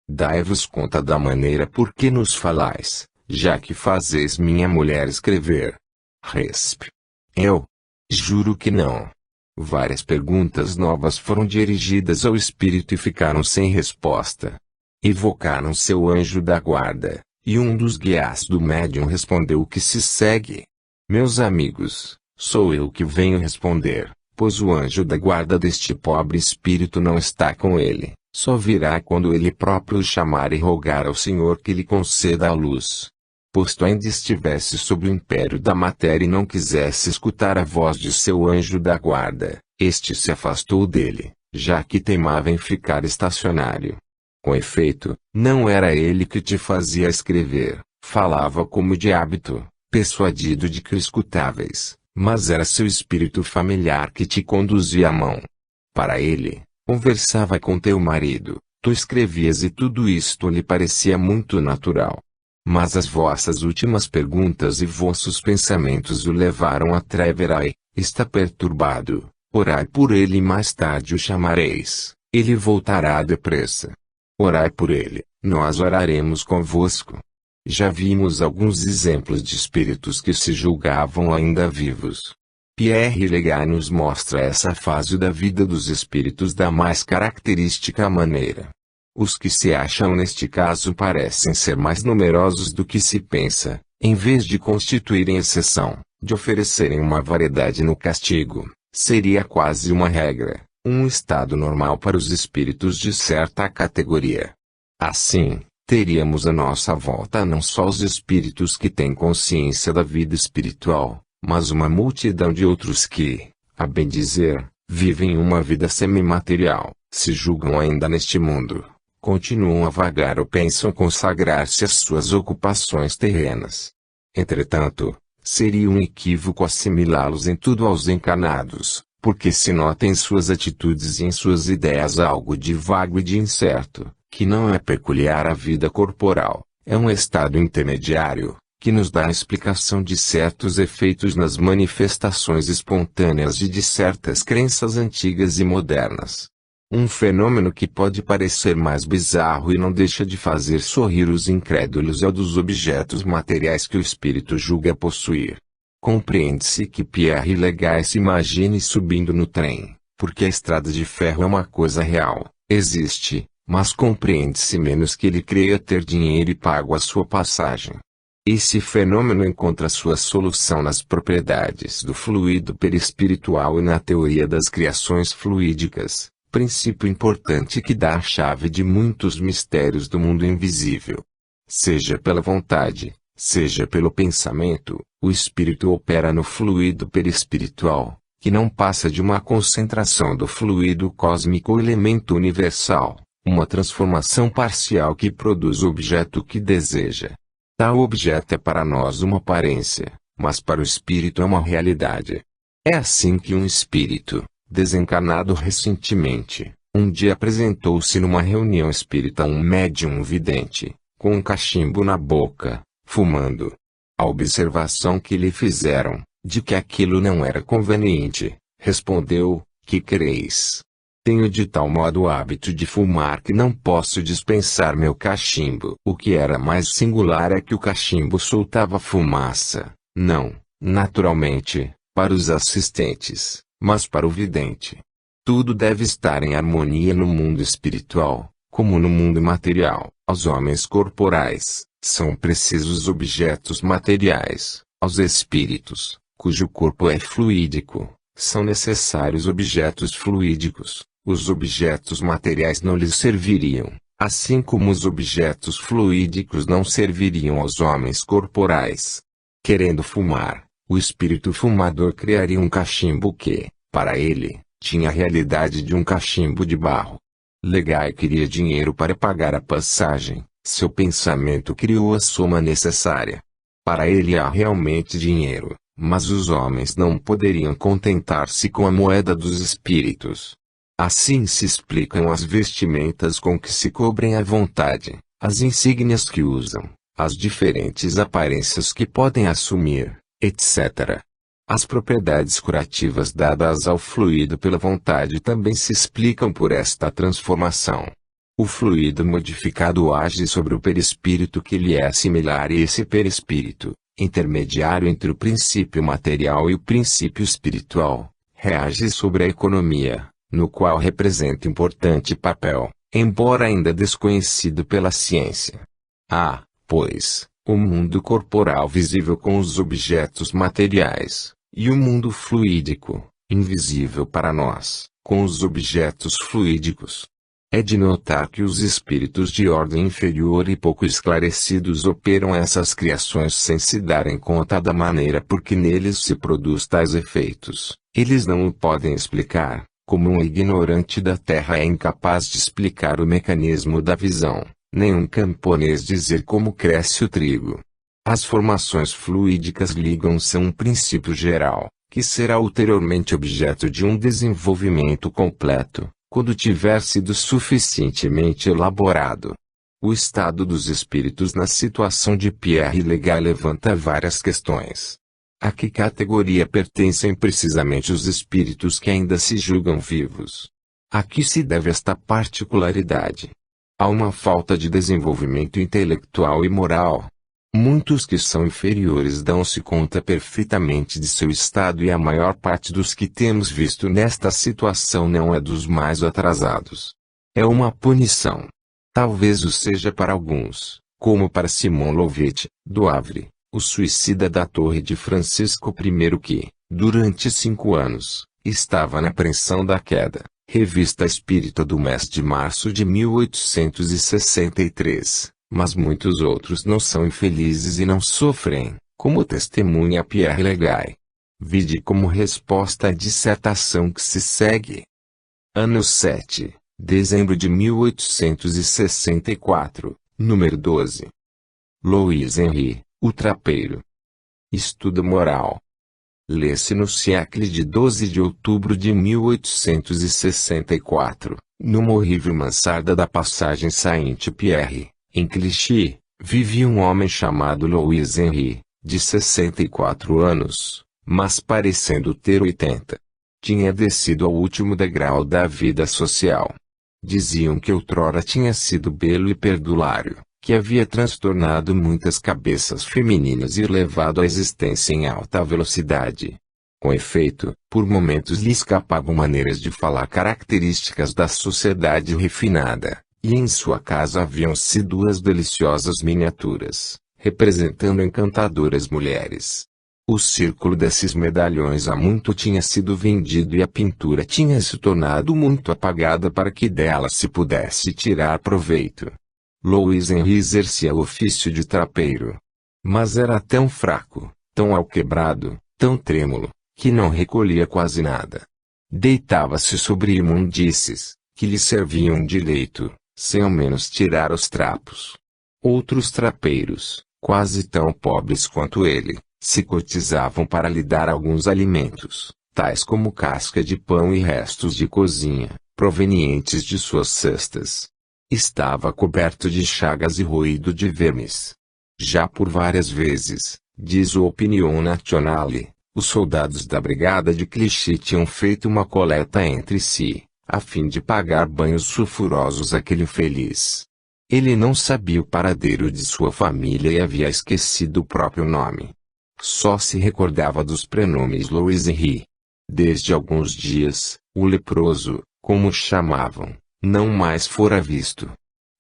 Dai-vos conta da maneira por que nos falais, já que fazeis minha mulher escrever. Resp. Eu. Juro que não. Várias perguntas novas foram dirigidas ao espírito e ficaram sem resposta. Evocaram seu anjo da guarda, e um dos guias do médium respondeu o que se segue. Meus amigos, sou eu que venho responder, pois o anjo da guarda deste pobre espírito não está com ele, só virá quando ele próprio o chamar e rogar ao Senhor que lhe conceda a luz. Posto ainda estivesse sob o império da matéria e não quisesse escutar a voz de seu anjo da guarda, este se afastou dele, já que teimava em ficar estacionário. Com efeito, não era ele que te fazia escrever, falava como de hábito, persuadido de que o escutáveis, mas era seu espírito familiar que te conduzia a mão. Para ele, conversava com teu marido, tu escrevias e tudo isto lhe parecia muito natural. Mas as vossas últimas perguntas e vossos pensamentos o levaram a Treverai, está perturbado, orai por ele e mais tarde o chamareis, ele voltará depressa. Orai por ele, nós oraremos convosco. Já vimos alguns exemplos de espíritos que se julgavam ainda vivos. Pierre Legay nos mostra essa fase da vida dos espíritos da mais característica maneira. Os que se acham neste caso parecem ser mais numerosos do que se pensa, em vez de constituírem exceção, de oferecerem uma variedade no castigo, seria quase uma regra, um estado normal para os espíritos de certa categoria. Assim, teríamos à nossa volta não só os espíritos que têm consciência da vida espiritual, mas uma multidão de outros que, a bem dizer, vivem uma vida semimaterial, se julgam ainda neste mundo, continuam a vagar ou pensam consagrar-se às suas ocupações terrenas. Entretanto, seria um equívoco assimilá-los em tudo aos encarnados, porque se nota em suas atitudes e em suas ideias algo de vago e de incerto, que não é peculiar à vida corporal, é um estado intermediário, que nos dá a explicação de certos efeitos nas manifestações espontâneas e de certas crenças antigas e modernas. Um fenômeno que pode parecer mais bizarro e não deixa de fazer sorrir os incrédulos é o dos objetos materiais que o espírito julga possuir. Compreende-se que Pierre Legay se imagine subindo no trem, porque a estrada de ferro é uma coisa real, existe, mas compreende-se menos que ele creia ter dinheiro e pago a sua passagem. Esse fenômeno encontra sua solução nas propriedades do fluido perispiritual e na teoria das criações fluídicas, princípio importante que dá a chave de muitos mistérios do mundo invisível. Seja pela vontade, seja pelo pensamento, o espírito opera no fluido perispiritual, que não passa de uma concentração do fluido cósmico ou elemento universal, uma transformação parcial que produz o objeto que deseja. Tal objeto é para nós uma aparência, mas para o espírito é uma realidade. É assim que um espírito, desencarnado recentemente, um dia apresentou-se numa reunião espírita a um médium vidente, com um cachimbo na boca, fumando. A observação que lhe fizeram, de que aquilo não era conveniente, respondeu: que quereis? Tenho de tal modo o hábito de fumar que não posso dispensar meu cachimbo. O que era mais singular é que o cachimbo soltava fumaça, não, naturalmente, para os assistentes, mas para o vidente. Tudo deve estar em harmonia no mundo espiritual, como no mundo material. Aos homens corporais, são precisos objetos materiais. Aos espíritos, cujo corpo é fluídico, são necessários objetos fluídicos. Os objetos materiais não lhes serviriam, assim como os objetos fluídicos não serviriam aos homens corporais. Querendo fumar, o espírito fumador criaria um cachimbo que, para ele, tinha a realidade de um cachimbo de barro. Legay queria dinheiro para pagar a passagem, seu pensamento criou a soma necessária. Para ele há realmente dinheiro, mas os homens não poderiam contentar-se com a moeda dos espíritos. Assim se explicam as vestimentas com que se cobrem à vontade, as insígnias que usam, as diferentes aparências que podem assumir, etc. As propriedades curativas dadas ao fluido pela vontade também se explicam por esta transformação. O fluido modificado age sobre o perispírito que lhe é similar e esse perispírito, intermediário entre o princípio material e o princípio espiritual, reage sobre a economia, no qual representa importante papel, embora ainda desconhecido pela ciência. Há, pois, o mundo corporal visível com os objetos materiais, e o mundo fluídico, invisível para nós, com os objetos fluídicos. É de notar que os espíritos de ordem inferior e pouco esclarecidos operam essas criações sem se darem conta da maneira por que neles se produz tais efeitos. Eles não o podem explicar, como um ignorante da terra é incapaz de explicar o mecanismo da visão, nem um camponês dizer como cresce o trigo. As formações fluídicas ligam-se a um princípio geral, que será ulteriormente objeto de um desenvolvimento completo, quando tiver sido suficientemente elaborado. O estado dos espíritos na situação de Pierre Legal levanta várias questões. A que categoria pertencem precisamente os espíritos que ainda se julgam vivos? A que se deve esta particularidade? Há uma falta de desenvolvimento intelectual e moral. Muitos que são inferiores dão-se conta perfeitamente de seu estado e a maior parte dos que temos visto nesta situação não é dos mais atrasados. É uma punição. Talvez o seja para alguns, como para Simon Lovett, do Havre, o suicida da Torre de Francisco I que, durante 5 anos, estava na apreensão da queda. Revista Espírita do mês de março de 1863. Mas muitos outros não são infelizes e não sofrem, como testemunha Pierre Legal. Vide como resposta à dissertação que se segue. Ano 7, dezembro de 1864, número 12. Louis Henry, o Trapeiro. Estudo moral. Lê-se no siècle de 12 de outubro de 1864, numa horrível mansarda da passagem Saint-Pierre, em Clichy, vivia um homem chamado Louis Henry, de 64 anos, mas parecendo ter 80. Tinha descido ao último degrau da vida social. Diziam que outrora tinha sido belo e perdulário, que havia transtornado muitas cabeças femininas e levado a existência em alta velocidade. Com efeito, por momentos lhe escapavam maneiras de falar características da sociedade refinada. E em sua casa haviam-se 2 deliciosas miniaturas, representando encantadoras mulheres. O círculo desses medalhões há muito tinha sido vendido e a pintura tinha se tornado muito apagada para que dela se pudesse tirar proveito. Louis Henry exercia o ofício de trapeiro. Mas era tão fraco, tão alquebrado, tão trêmulo, que não recolhia quase nada. Deitava-se sobre imundícies, que lhe serviam de leito, sem ao menos tirar os trapos. Outros trapeiros, quase tão pobres quanto ele, se cotizavam para lhe dar alguns alimentos, tais como casca de pão e restos de cozinha, provenientes de suas cestas. Estava coberto de chagas e roído de vermes. Já por várias vezes, diz o Opinion Nationale, os soldados da brigada de Clichy tinham feito uma coleta entre si, a fim de pagar banhos sulfurosos àquele infeliz. Ele não sabia o paradeiro de sua família e havia esquecido o próprio nome. Só se recordava dos prenomes Louis Henry. Desde alguns dias, o leproso, como o chamavam, não mais fora visto.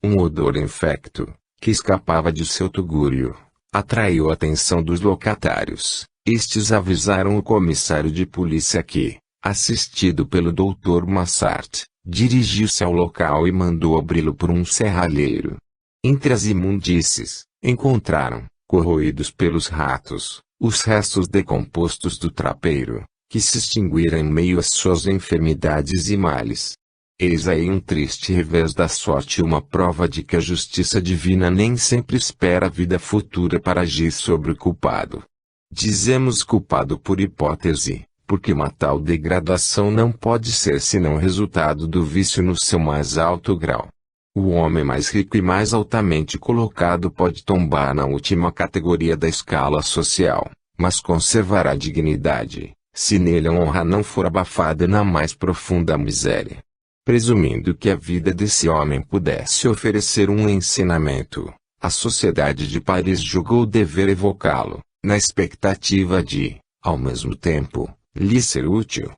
Um odor infecto, que escapava de seu tugúrio, atraiu a atenção dos locatários. Estes avisaram o comissário de polícia que, assistido pelo Dr. Massart, dirigiu-se ao local e mandou abri-lo por um serralheiro. Entre as imundícies, encontraram, corroídos pelos ratos, os restos decompostos do trapeiro, que se extinguiram em meio às suas enfermidades e males. Eis aí um triste revés da sorte e uma prova de que a justiça divina nem sempre espera a vida futura para agir sobre o culpado. Dizemos culpado por hipótese, porque uma tal degradação não pode ser senão resultado do vício no seu mais alto grau. O homem mais rico e mais altamente colocado pode tombar na última categoria da escala social, mas conservará a dignidade, se nele a honra não for abafada na mais profunda miséria. Presumindo que a vida desse homem pudesse oferecer um ensinamento, a Sociedade de Paris julgou dever evocá-lo, na expectativa de, ao mesmo tempo, lhe ser útil.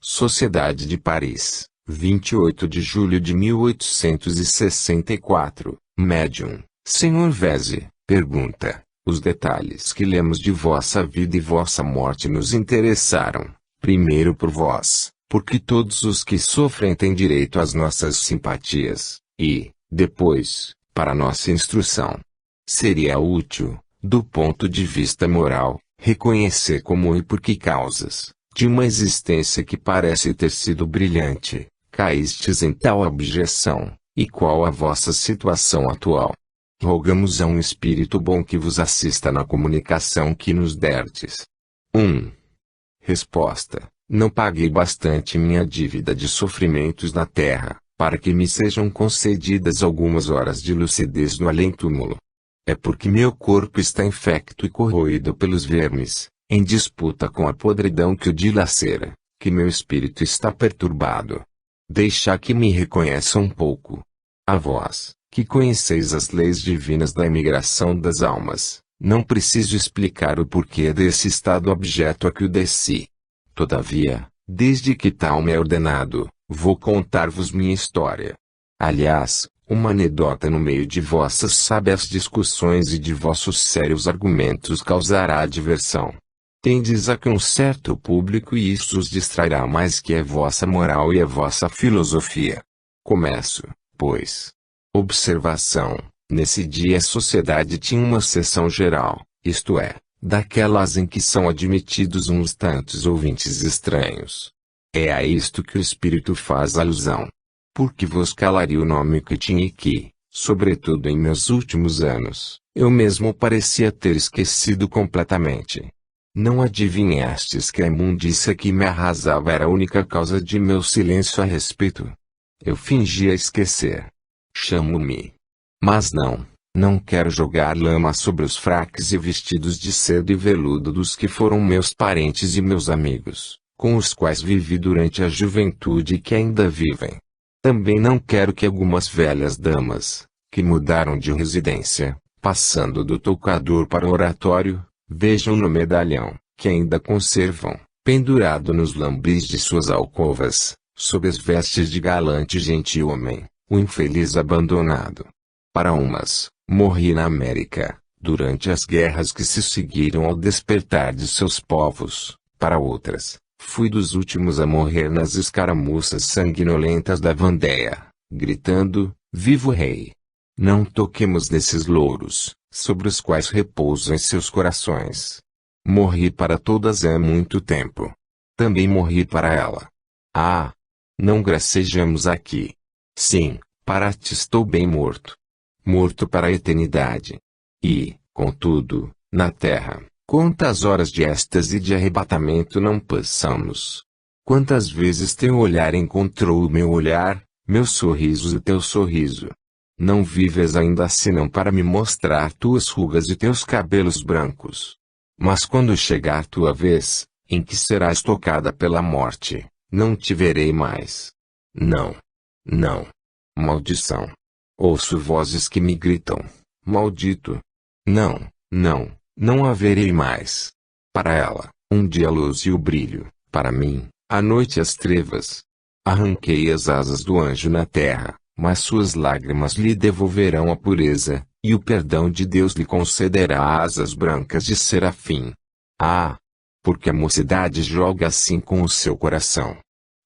Sociedade de Paris, 28 de julho de 1864, Médium, Sr. Veze, pergunta: os detalhes que lemos de vossa vida e vossa morte nos interessaram, primeiro por vós, porque todos os que sofrem têm direito às nossas simpatias, e, depois, para nossa instrução. Seria útil, do ponto de vista moral, reconhecer como e por que causas, de uma existência que parece ter sido brilhante, caístes em tal objeção, e qual a vossa situação atual. Rogamos a um Espírito bom que vos assista na comunicação que nos derdes. 1. Resposta: não paguei bastante minha dívida de sofrimentos na terra, para que me sejam concedidas algumas horas de lucidez no além-túmulo. É porque meu corpo está infecto e corroído pelos vermes, em disputa com a podridão que o dilacera, que meu espírito está perturbado. Deixa que me reconheça um pouco. A vós, que conheceis as leis divinas da imigração das almas, não preciso explicar o porquê desse estado abjeto a que o desci. Todavia, desde que tal me é ordenado, vou contar-vos minha história. Aliás, uma anedota no meio de vossas sábias discussões e de vossos sérios argumentos causará diversão. Tendes a que um certo público e isso os distrairá mais que a vossa moral e a vossa filosofia. Começo, pois. Observação: nesse dia a sociedade tinha uma sessão geral, isto é, daquelas em que são admitidos uns tantos ouvintes estranhos. É a isto que o Espírito faz alusão. Porque vos calaria o nome que tinha e que, sobretudo em meus últimos anos, eu mesmo parecia ter esquecido completamente. Não adivinhastes que a imundícia que me arrasava era a única causa de meu silêncio a respeito? Eu fingia esquecer. Chamo-me. Mas não quero jogar lama sobre os fraques e vestidos de seda e veludo dos que foram meus parentes e meus amigos, com os quais vivi durante a juventude e que ainda vivem. Também não quero que algumas velhas damas, que mudaram de residência, passando do toucador para o oratório, vejam no medalhão, que ainda conservam, pendurado nos lambris de suas alcovas, sob as vestes de galante gentilhomem, o infeliz abandonado. Para umas, morri na América, durante as guerras que se seguiram ao despertar de seus povos. Para outras, fui dos últimos a morrer nas escaramuças sanguinolentas da Vandéia, gritando: viva o rei! Não toquemos nesses louros, sobre os quais repousam em seus corações. Morri para todas há muito tempo. Também morri para ela. Ah! Não gracejamos aqui. Sim, para ti estou bem morto. Morto para a eternidade. E, contudo, na terra, quantas horas de êxtase e de arrebatamento não passamos? Quantas vezes teu olhar encontrou o meu olhar, meu sorriso e teu sorriso? Não vives ainda senão para me mostrar tuas rugas e teus cabelos brancos. Mas quando chegar tua vez, em que serás tocada pela morte, não te verei mais. Não. Não. Maldição. Ouço vozes que me gritam: maldito. Não a verei mais. Para ela, um dia a luz e o brilho, para mim, a noite e as trevas. Arranquei as asas do anjo na terra, mas suas lágrimas lhe devolverão a pureza, e o perdão de Deus lhe concederá asas brancas de serafim. Ah! Porque a mocidade joga assim com o seu coração.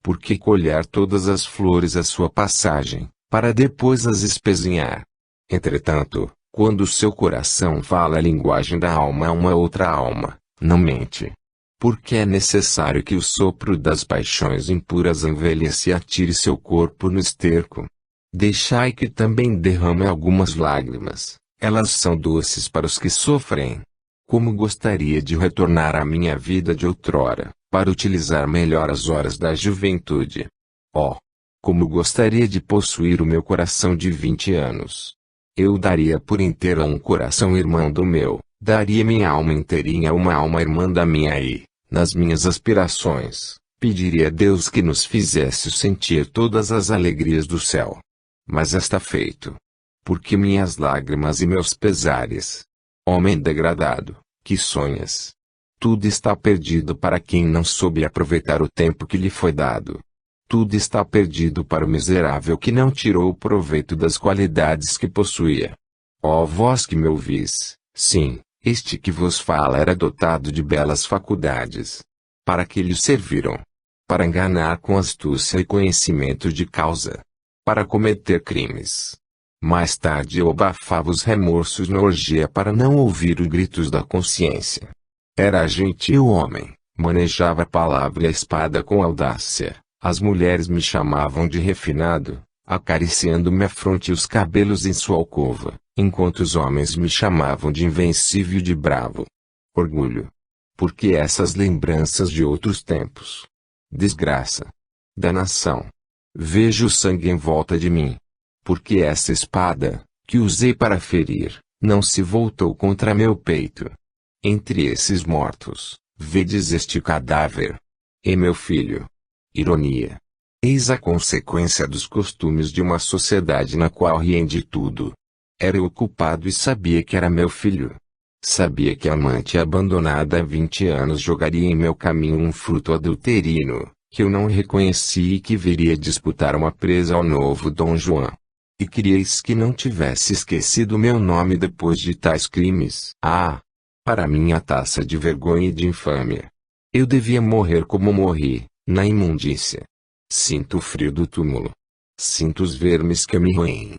Porque colher todas as flores à sua passagem, para depois as espezinhar. Entretanto, quando o seu coração fala a linguagem da alma a uma outra alma, não mente. Porque é necessário que o sopro das paixões impuras envelheça e atire seu corpo no esterco. Deixai que também derrame algumas lágrimas, elas são doces para os que sofrem. Como gostaria de retornar à minha vida de outrora, para utilizar melhor as horas da juventude. Oh! Como gostaria de possuir o meu coração de 20 anos. Eu daria por inteiro a um coração irmão do meu, Daria minha alma inteirinha a uma alma irmã da minha e, nas minhas aspirações, pediria a Deus que nos fizesse sentir todas as alegrias do céu. Mas está feito. Porque minhas lágrimas e meus pesares. Homem degradado, que sonhas? Tudo está perdido para quem não soube aproveitar o tempo que lhe foi dado. Tudo está perdido para o miserável que não tirou o proveito das qualidades que possuía. Ó vós que me ouvis, sim, este que vos fala era dotado de belas faculdades. Para que lhe serviram? Para enganar com astúcia e conhecimento de causa. Para cometer crimes. Mais tarde eu abafava os remorsos na orgia para não ouvir os gritos da consciência. Era gentil homem, manejava a palavra e a espada com audácia. As mulheres me chamavam de refinado, acariciando-me a fronte e os cabelos em sua alcova, enquanto os homens me chamavam de invencível e de bravo. Orgulho. Porque essas lembranças de outros tempos. Desgraça. Danação. Vejo o sangue em volta de mim. Porque essa espada, que usei para ferir, não se voltou contra meu peito. Entre esses mortos, vedes este cadáver. E meu filho. Ironia. Eis a consequência dos costumes de uma sociedade na qual riem de tudo. Era eu culpado e sabia que era meu filho. Sabia que a amante abandonada há 20 anos jogaria em meu caminho um fruto adulterino, que eu não reconheci e que viria disputar uma presa ao novo Dom Juan. E queríeis que não tivesse esquecido meu nome depois de tais crimes? Ah! Para minha taça de vergonha e de infâmia. Eu devia morrer como morri, na imundícia. Sinto o frio do túmulo. Sinto os vermes que me roem.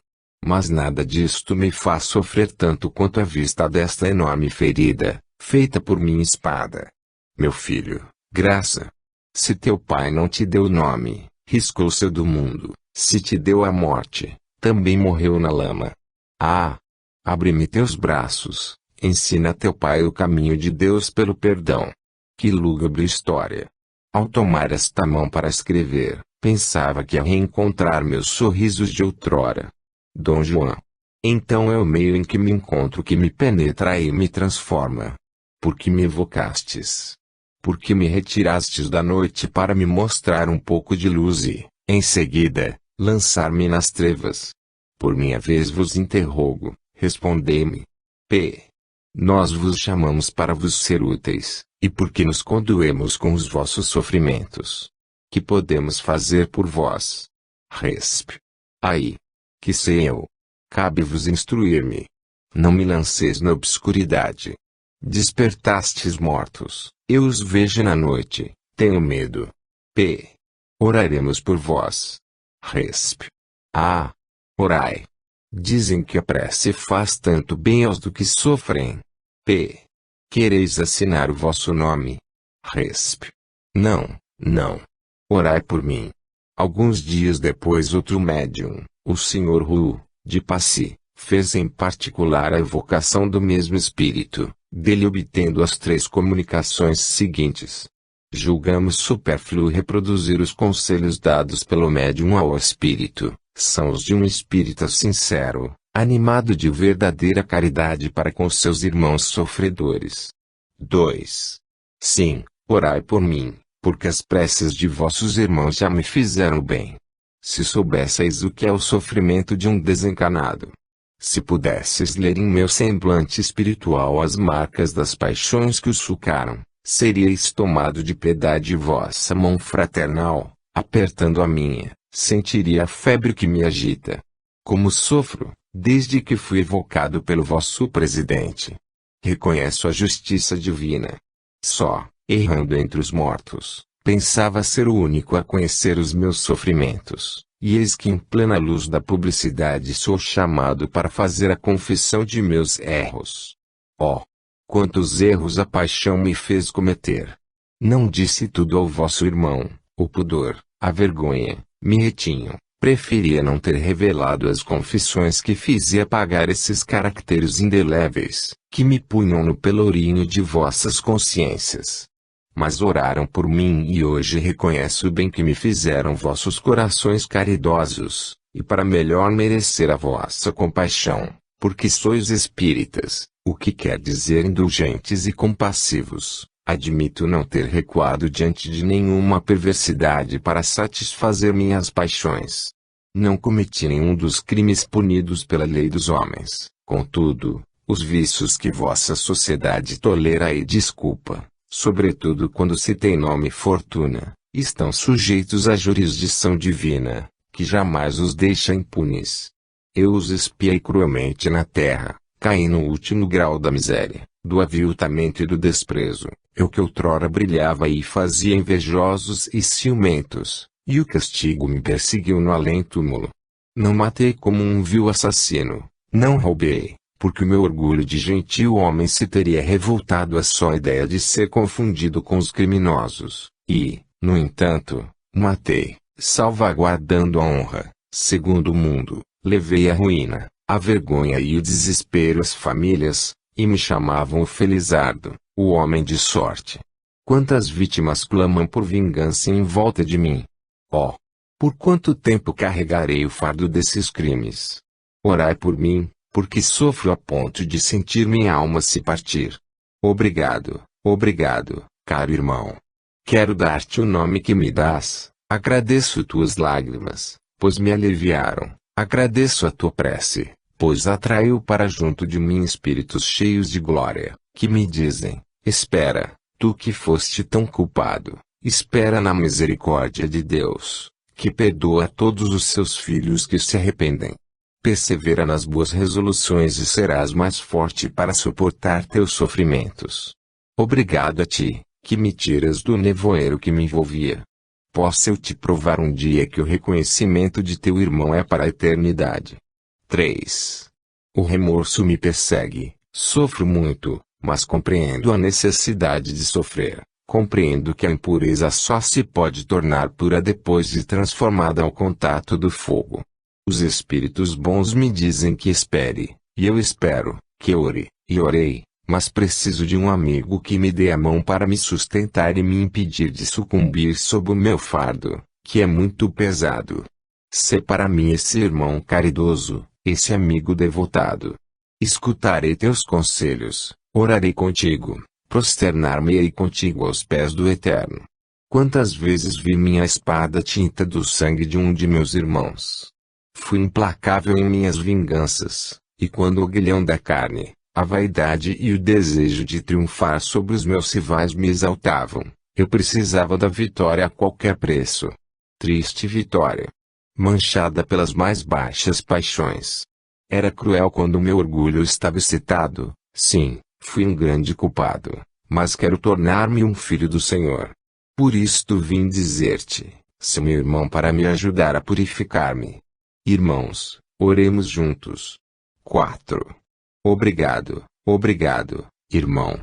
Mas nada disto me faz sofrer tanto quanto a vista desta enorme ferida, feita por minha espada. Meu filho, graça. Se teu pai não te deu nome, riscou-se do mundo. Se te deu a morte, também morreu na lama. Ah! Abre-me teus braços, ensina a teu pai o caminho de Deus pelo perdão. Que lúgubre história! Ao tomar esta mão para escrever, pensava que ia reencontrar meus sorrisos de outrora. Dom Juan. Então é o meio em que me encontro que me penetra e me transforma. Porque me evocastes. Porque me retirastes da noite para me mostrar um pouco de luz e, em seguida, lançar-me nas trevas. Por minha vez vos interrogo, respondei-me. P. Nós vos chamamos para vos ser úteis, e porque nos condoemos com os vossos sofrimentos. Que podemos fazer por vós? Resp. Aí. Que sei eu. Cabe-vos instruir-me. Não me lanceis na obscuridade. Despertastes mortos, eu os vejo na noite, tenho medo. P. Oraremos por vós. Resp. Ah! Orai. Dizem que a prece faz tanto bem aos do que sofrem. P. Quereis assinar o vosso nome? Resp. Não, não. Orai por mim. Alguns dias depois outro médium, o Sr. Hu, de Passy, fez em particular a evocação do mesmo espírito, dele obtendo as 3 comunicações seguintes. Julgamos supérfluo reproduzir os conselhos dados pelo médium ao espírito, são os de um espírita sincero, animado de verdadeira caridade para com seus irmãos sofredores. 2. Sim, orai por mim, porque as preces de vossos irmãos já me fizeram bem. Se soubesseis o que é o sofrimento de um desencanado. Se pudesses ler em meu semblante espiritual as marcas das paixões que o sucaram, seríeis tomado de piedade e vossa mão fraternal, apertando a minha, sentiria a febre que me agita. Como sofro, desde que fui evocado pelo vosso presidente. Reconheço a justiça divina. Só, errando entre os mortos, pensava ser o único a conhecer os meus sofrimentos, e eis que em plena luz da publicidade sou chamado para fazer a confissão de meus erros. Oh! Quantos erros a paixão me fez cometer! Não disse tudo ao vosso irmão, o pudor, a vergonha, me retinham, preferia não ter revelado as confissões que fiz e apagar esses caracteres indeléveis, que me punham no pelourinho de vossas consciências. Mas oraram por mim e hoje reconheço o bem que me fizeram vossos corações caridosos, e para melhor merecer a vossa compaixão, porque sois espíritas, O que quer dizer indulgentes e compassivos? Admito não ter recuado diante de nenhuma perversidade para satisfazer minhas paixões. Não cometi nenhum dos crimes punidos pela lei dos homens. Contudo, os vícios que vossa sociedade tolera e desculpa, sobretudo quando se tem nome e fortuna, estão sujeitos à jurisdição divina, que jamais os deixa impunes. Eu os espiei cruelmente na terra, caí no último grau da miséria, do aviltamento e do desprezo. Eu que outrora brilhava e fazia invejosos e ciumentos, e o castigo me perseguiu no além-túmulo. Não matei como um vil assassino, não roubei, porque o meu orgulho de gentil homem se teria revoltado à só ideia de ser confundido com os criminosos, e, no entanto, matei, salvaguardando a honra, segundo o mundo, levei a ruína, a vergonha e o desespero às famílias, e me chamavam o felizardo, o homem de sorte. Quantas vítimas clamam por vingança em volta de mim? Oh! Por quanto tempo carregarei o fardo desses crimes? Orai por mim, porque sofro a ponto de sentir minha alma se partir. Obrigado, caro irmão. Quero dar-te o nome que me dás, agradeço tuas lágrimas, pois me aliviaram, agradeço a tua prece, pois atraiu para junto de mim espíritos cheios de glória, que me dizem, espera, tu que foste tão culpado, espera na misericórdia de Deus, que perdoa a todos os seus filhos que se arrependem. Persevera nas boas resoluções e serás mais forte para suportar teus sofrimentos. Obrigado a ti, que me tiras do nevoeiro que me envolvia. Possa eu te provar um dia que o reconhecimento de teu irmão é para a eternidade. 3. O remorso me persegue, sofro muito, mas compreendo a necessidade de sofrer. Compreendo que a impureza só se pode tornar pura depois de transformada ao contato do fogo. Os espíritos bons me dizem que espere, e eu espero, que ore, e orei, mas preciso de um amigo que me dê a mão para me sustentar e me impedir de sucumbir sob o meu fardo, que é muito pesado. Sê para mim esse irmão caridoso, esse amigo devotado. Escutarei teus conselhos, orarei contigo, prosternar-me-ei contigo aos pés do Eterno. Quantas vezes vi minha espada tinta do sangue de um de meus irmãos. Fui implacável em minhas vinganças, e quando o aguilhão da carne, a vaidade e o desejo de triunfar sobre os meus rivais me exaltavam, eu precisava da vitória a qualquer preço. Triste vitória. Manchada pelas mais baixas paixões. Era cruel quando o meu orgulho estava excitado, sim, fui um grande culpado, mas quero tornar-me um filho do Senhor. Por isto vim dizer-te, se meu irmão para me ajudar a purificar-me. Irmãos, oremos juntos. 4. Obrigado, irmão.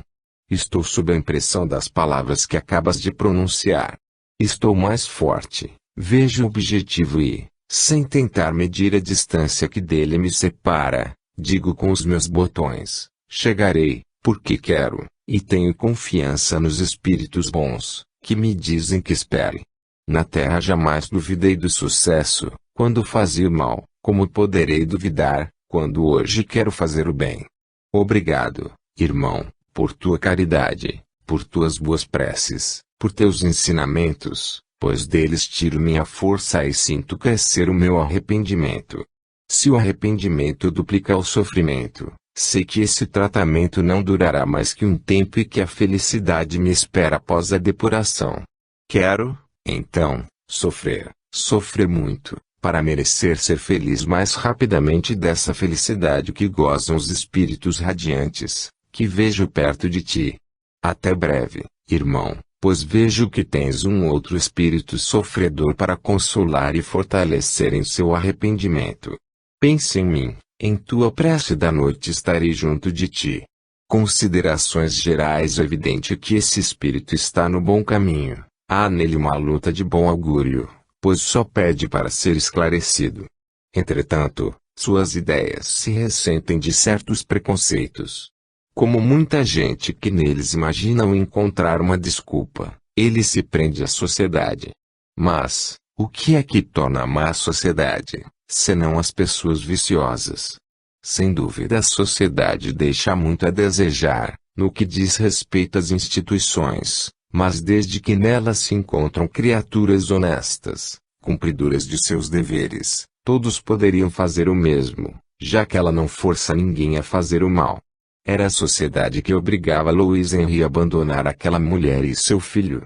Estou sob a impressão das palavras que acabas de pronunciar. Estou mais forte, vejo o objetivo e, sem tentar medir a distância que dele me separa, digo com os meus botões, chegarei, porque quero, e tenho confiança nos espíritos bons, que me dizem que espere. Na terra jamais duvidei do sucesso, quando fazia o mal, como poderei duvidar, quando hoje quero fazer o bem. Obrigado, irmão, por tua caridade, por tuas boas preces, por teus ensinamentos, pois deles tiro minha força e sinto crescer o meu arrependimento. Se o arrependimento duplica o sofrimento, sei que esse tratamento não durará mais que um tempo e que a felicidade me espera após a depuração. Quero, então, sofrer muito, para merecer ser feliz mais rapidamente dessa felicidade que gozam os espíritos radiantes, que vejo perto de ti. Até breve, irmão, pois vejo que tens um outro espírito sofredor para consolar e fortalecer em seu arrependimento. Pense em mim, em tua prece da noite estarei junto de ti. Considerações gerais. É evidente que esse espírito está no bom caminho, há nele uma luta de bom augúrio, pois só pede para ser esclarecido. Entretanto, suas ideias se ressentem de certos preconceitos. Como muita gente que neles imaginam encontrar uma desculpa, ele se prende à sociedade. Mas, o que é que torna a má sociedade, senão as pessoas viciosas? Sem dúvida a sociedade deixa muito a desejar, no que diz respeito às instituições, mas desde que nelas se encontram criaturas honestas, cumpridoras de seus deveres, todos poderiam fazer o mesmo, já que ela não força ninguém a fazer o mal. Era a sociedade que obrigava Louis Henry a abandonar aquela mulher e seu filho,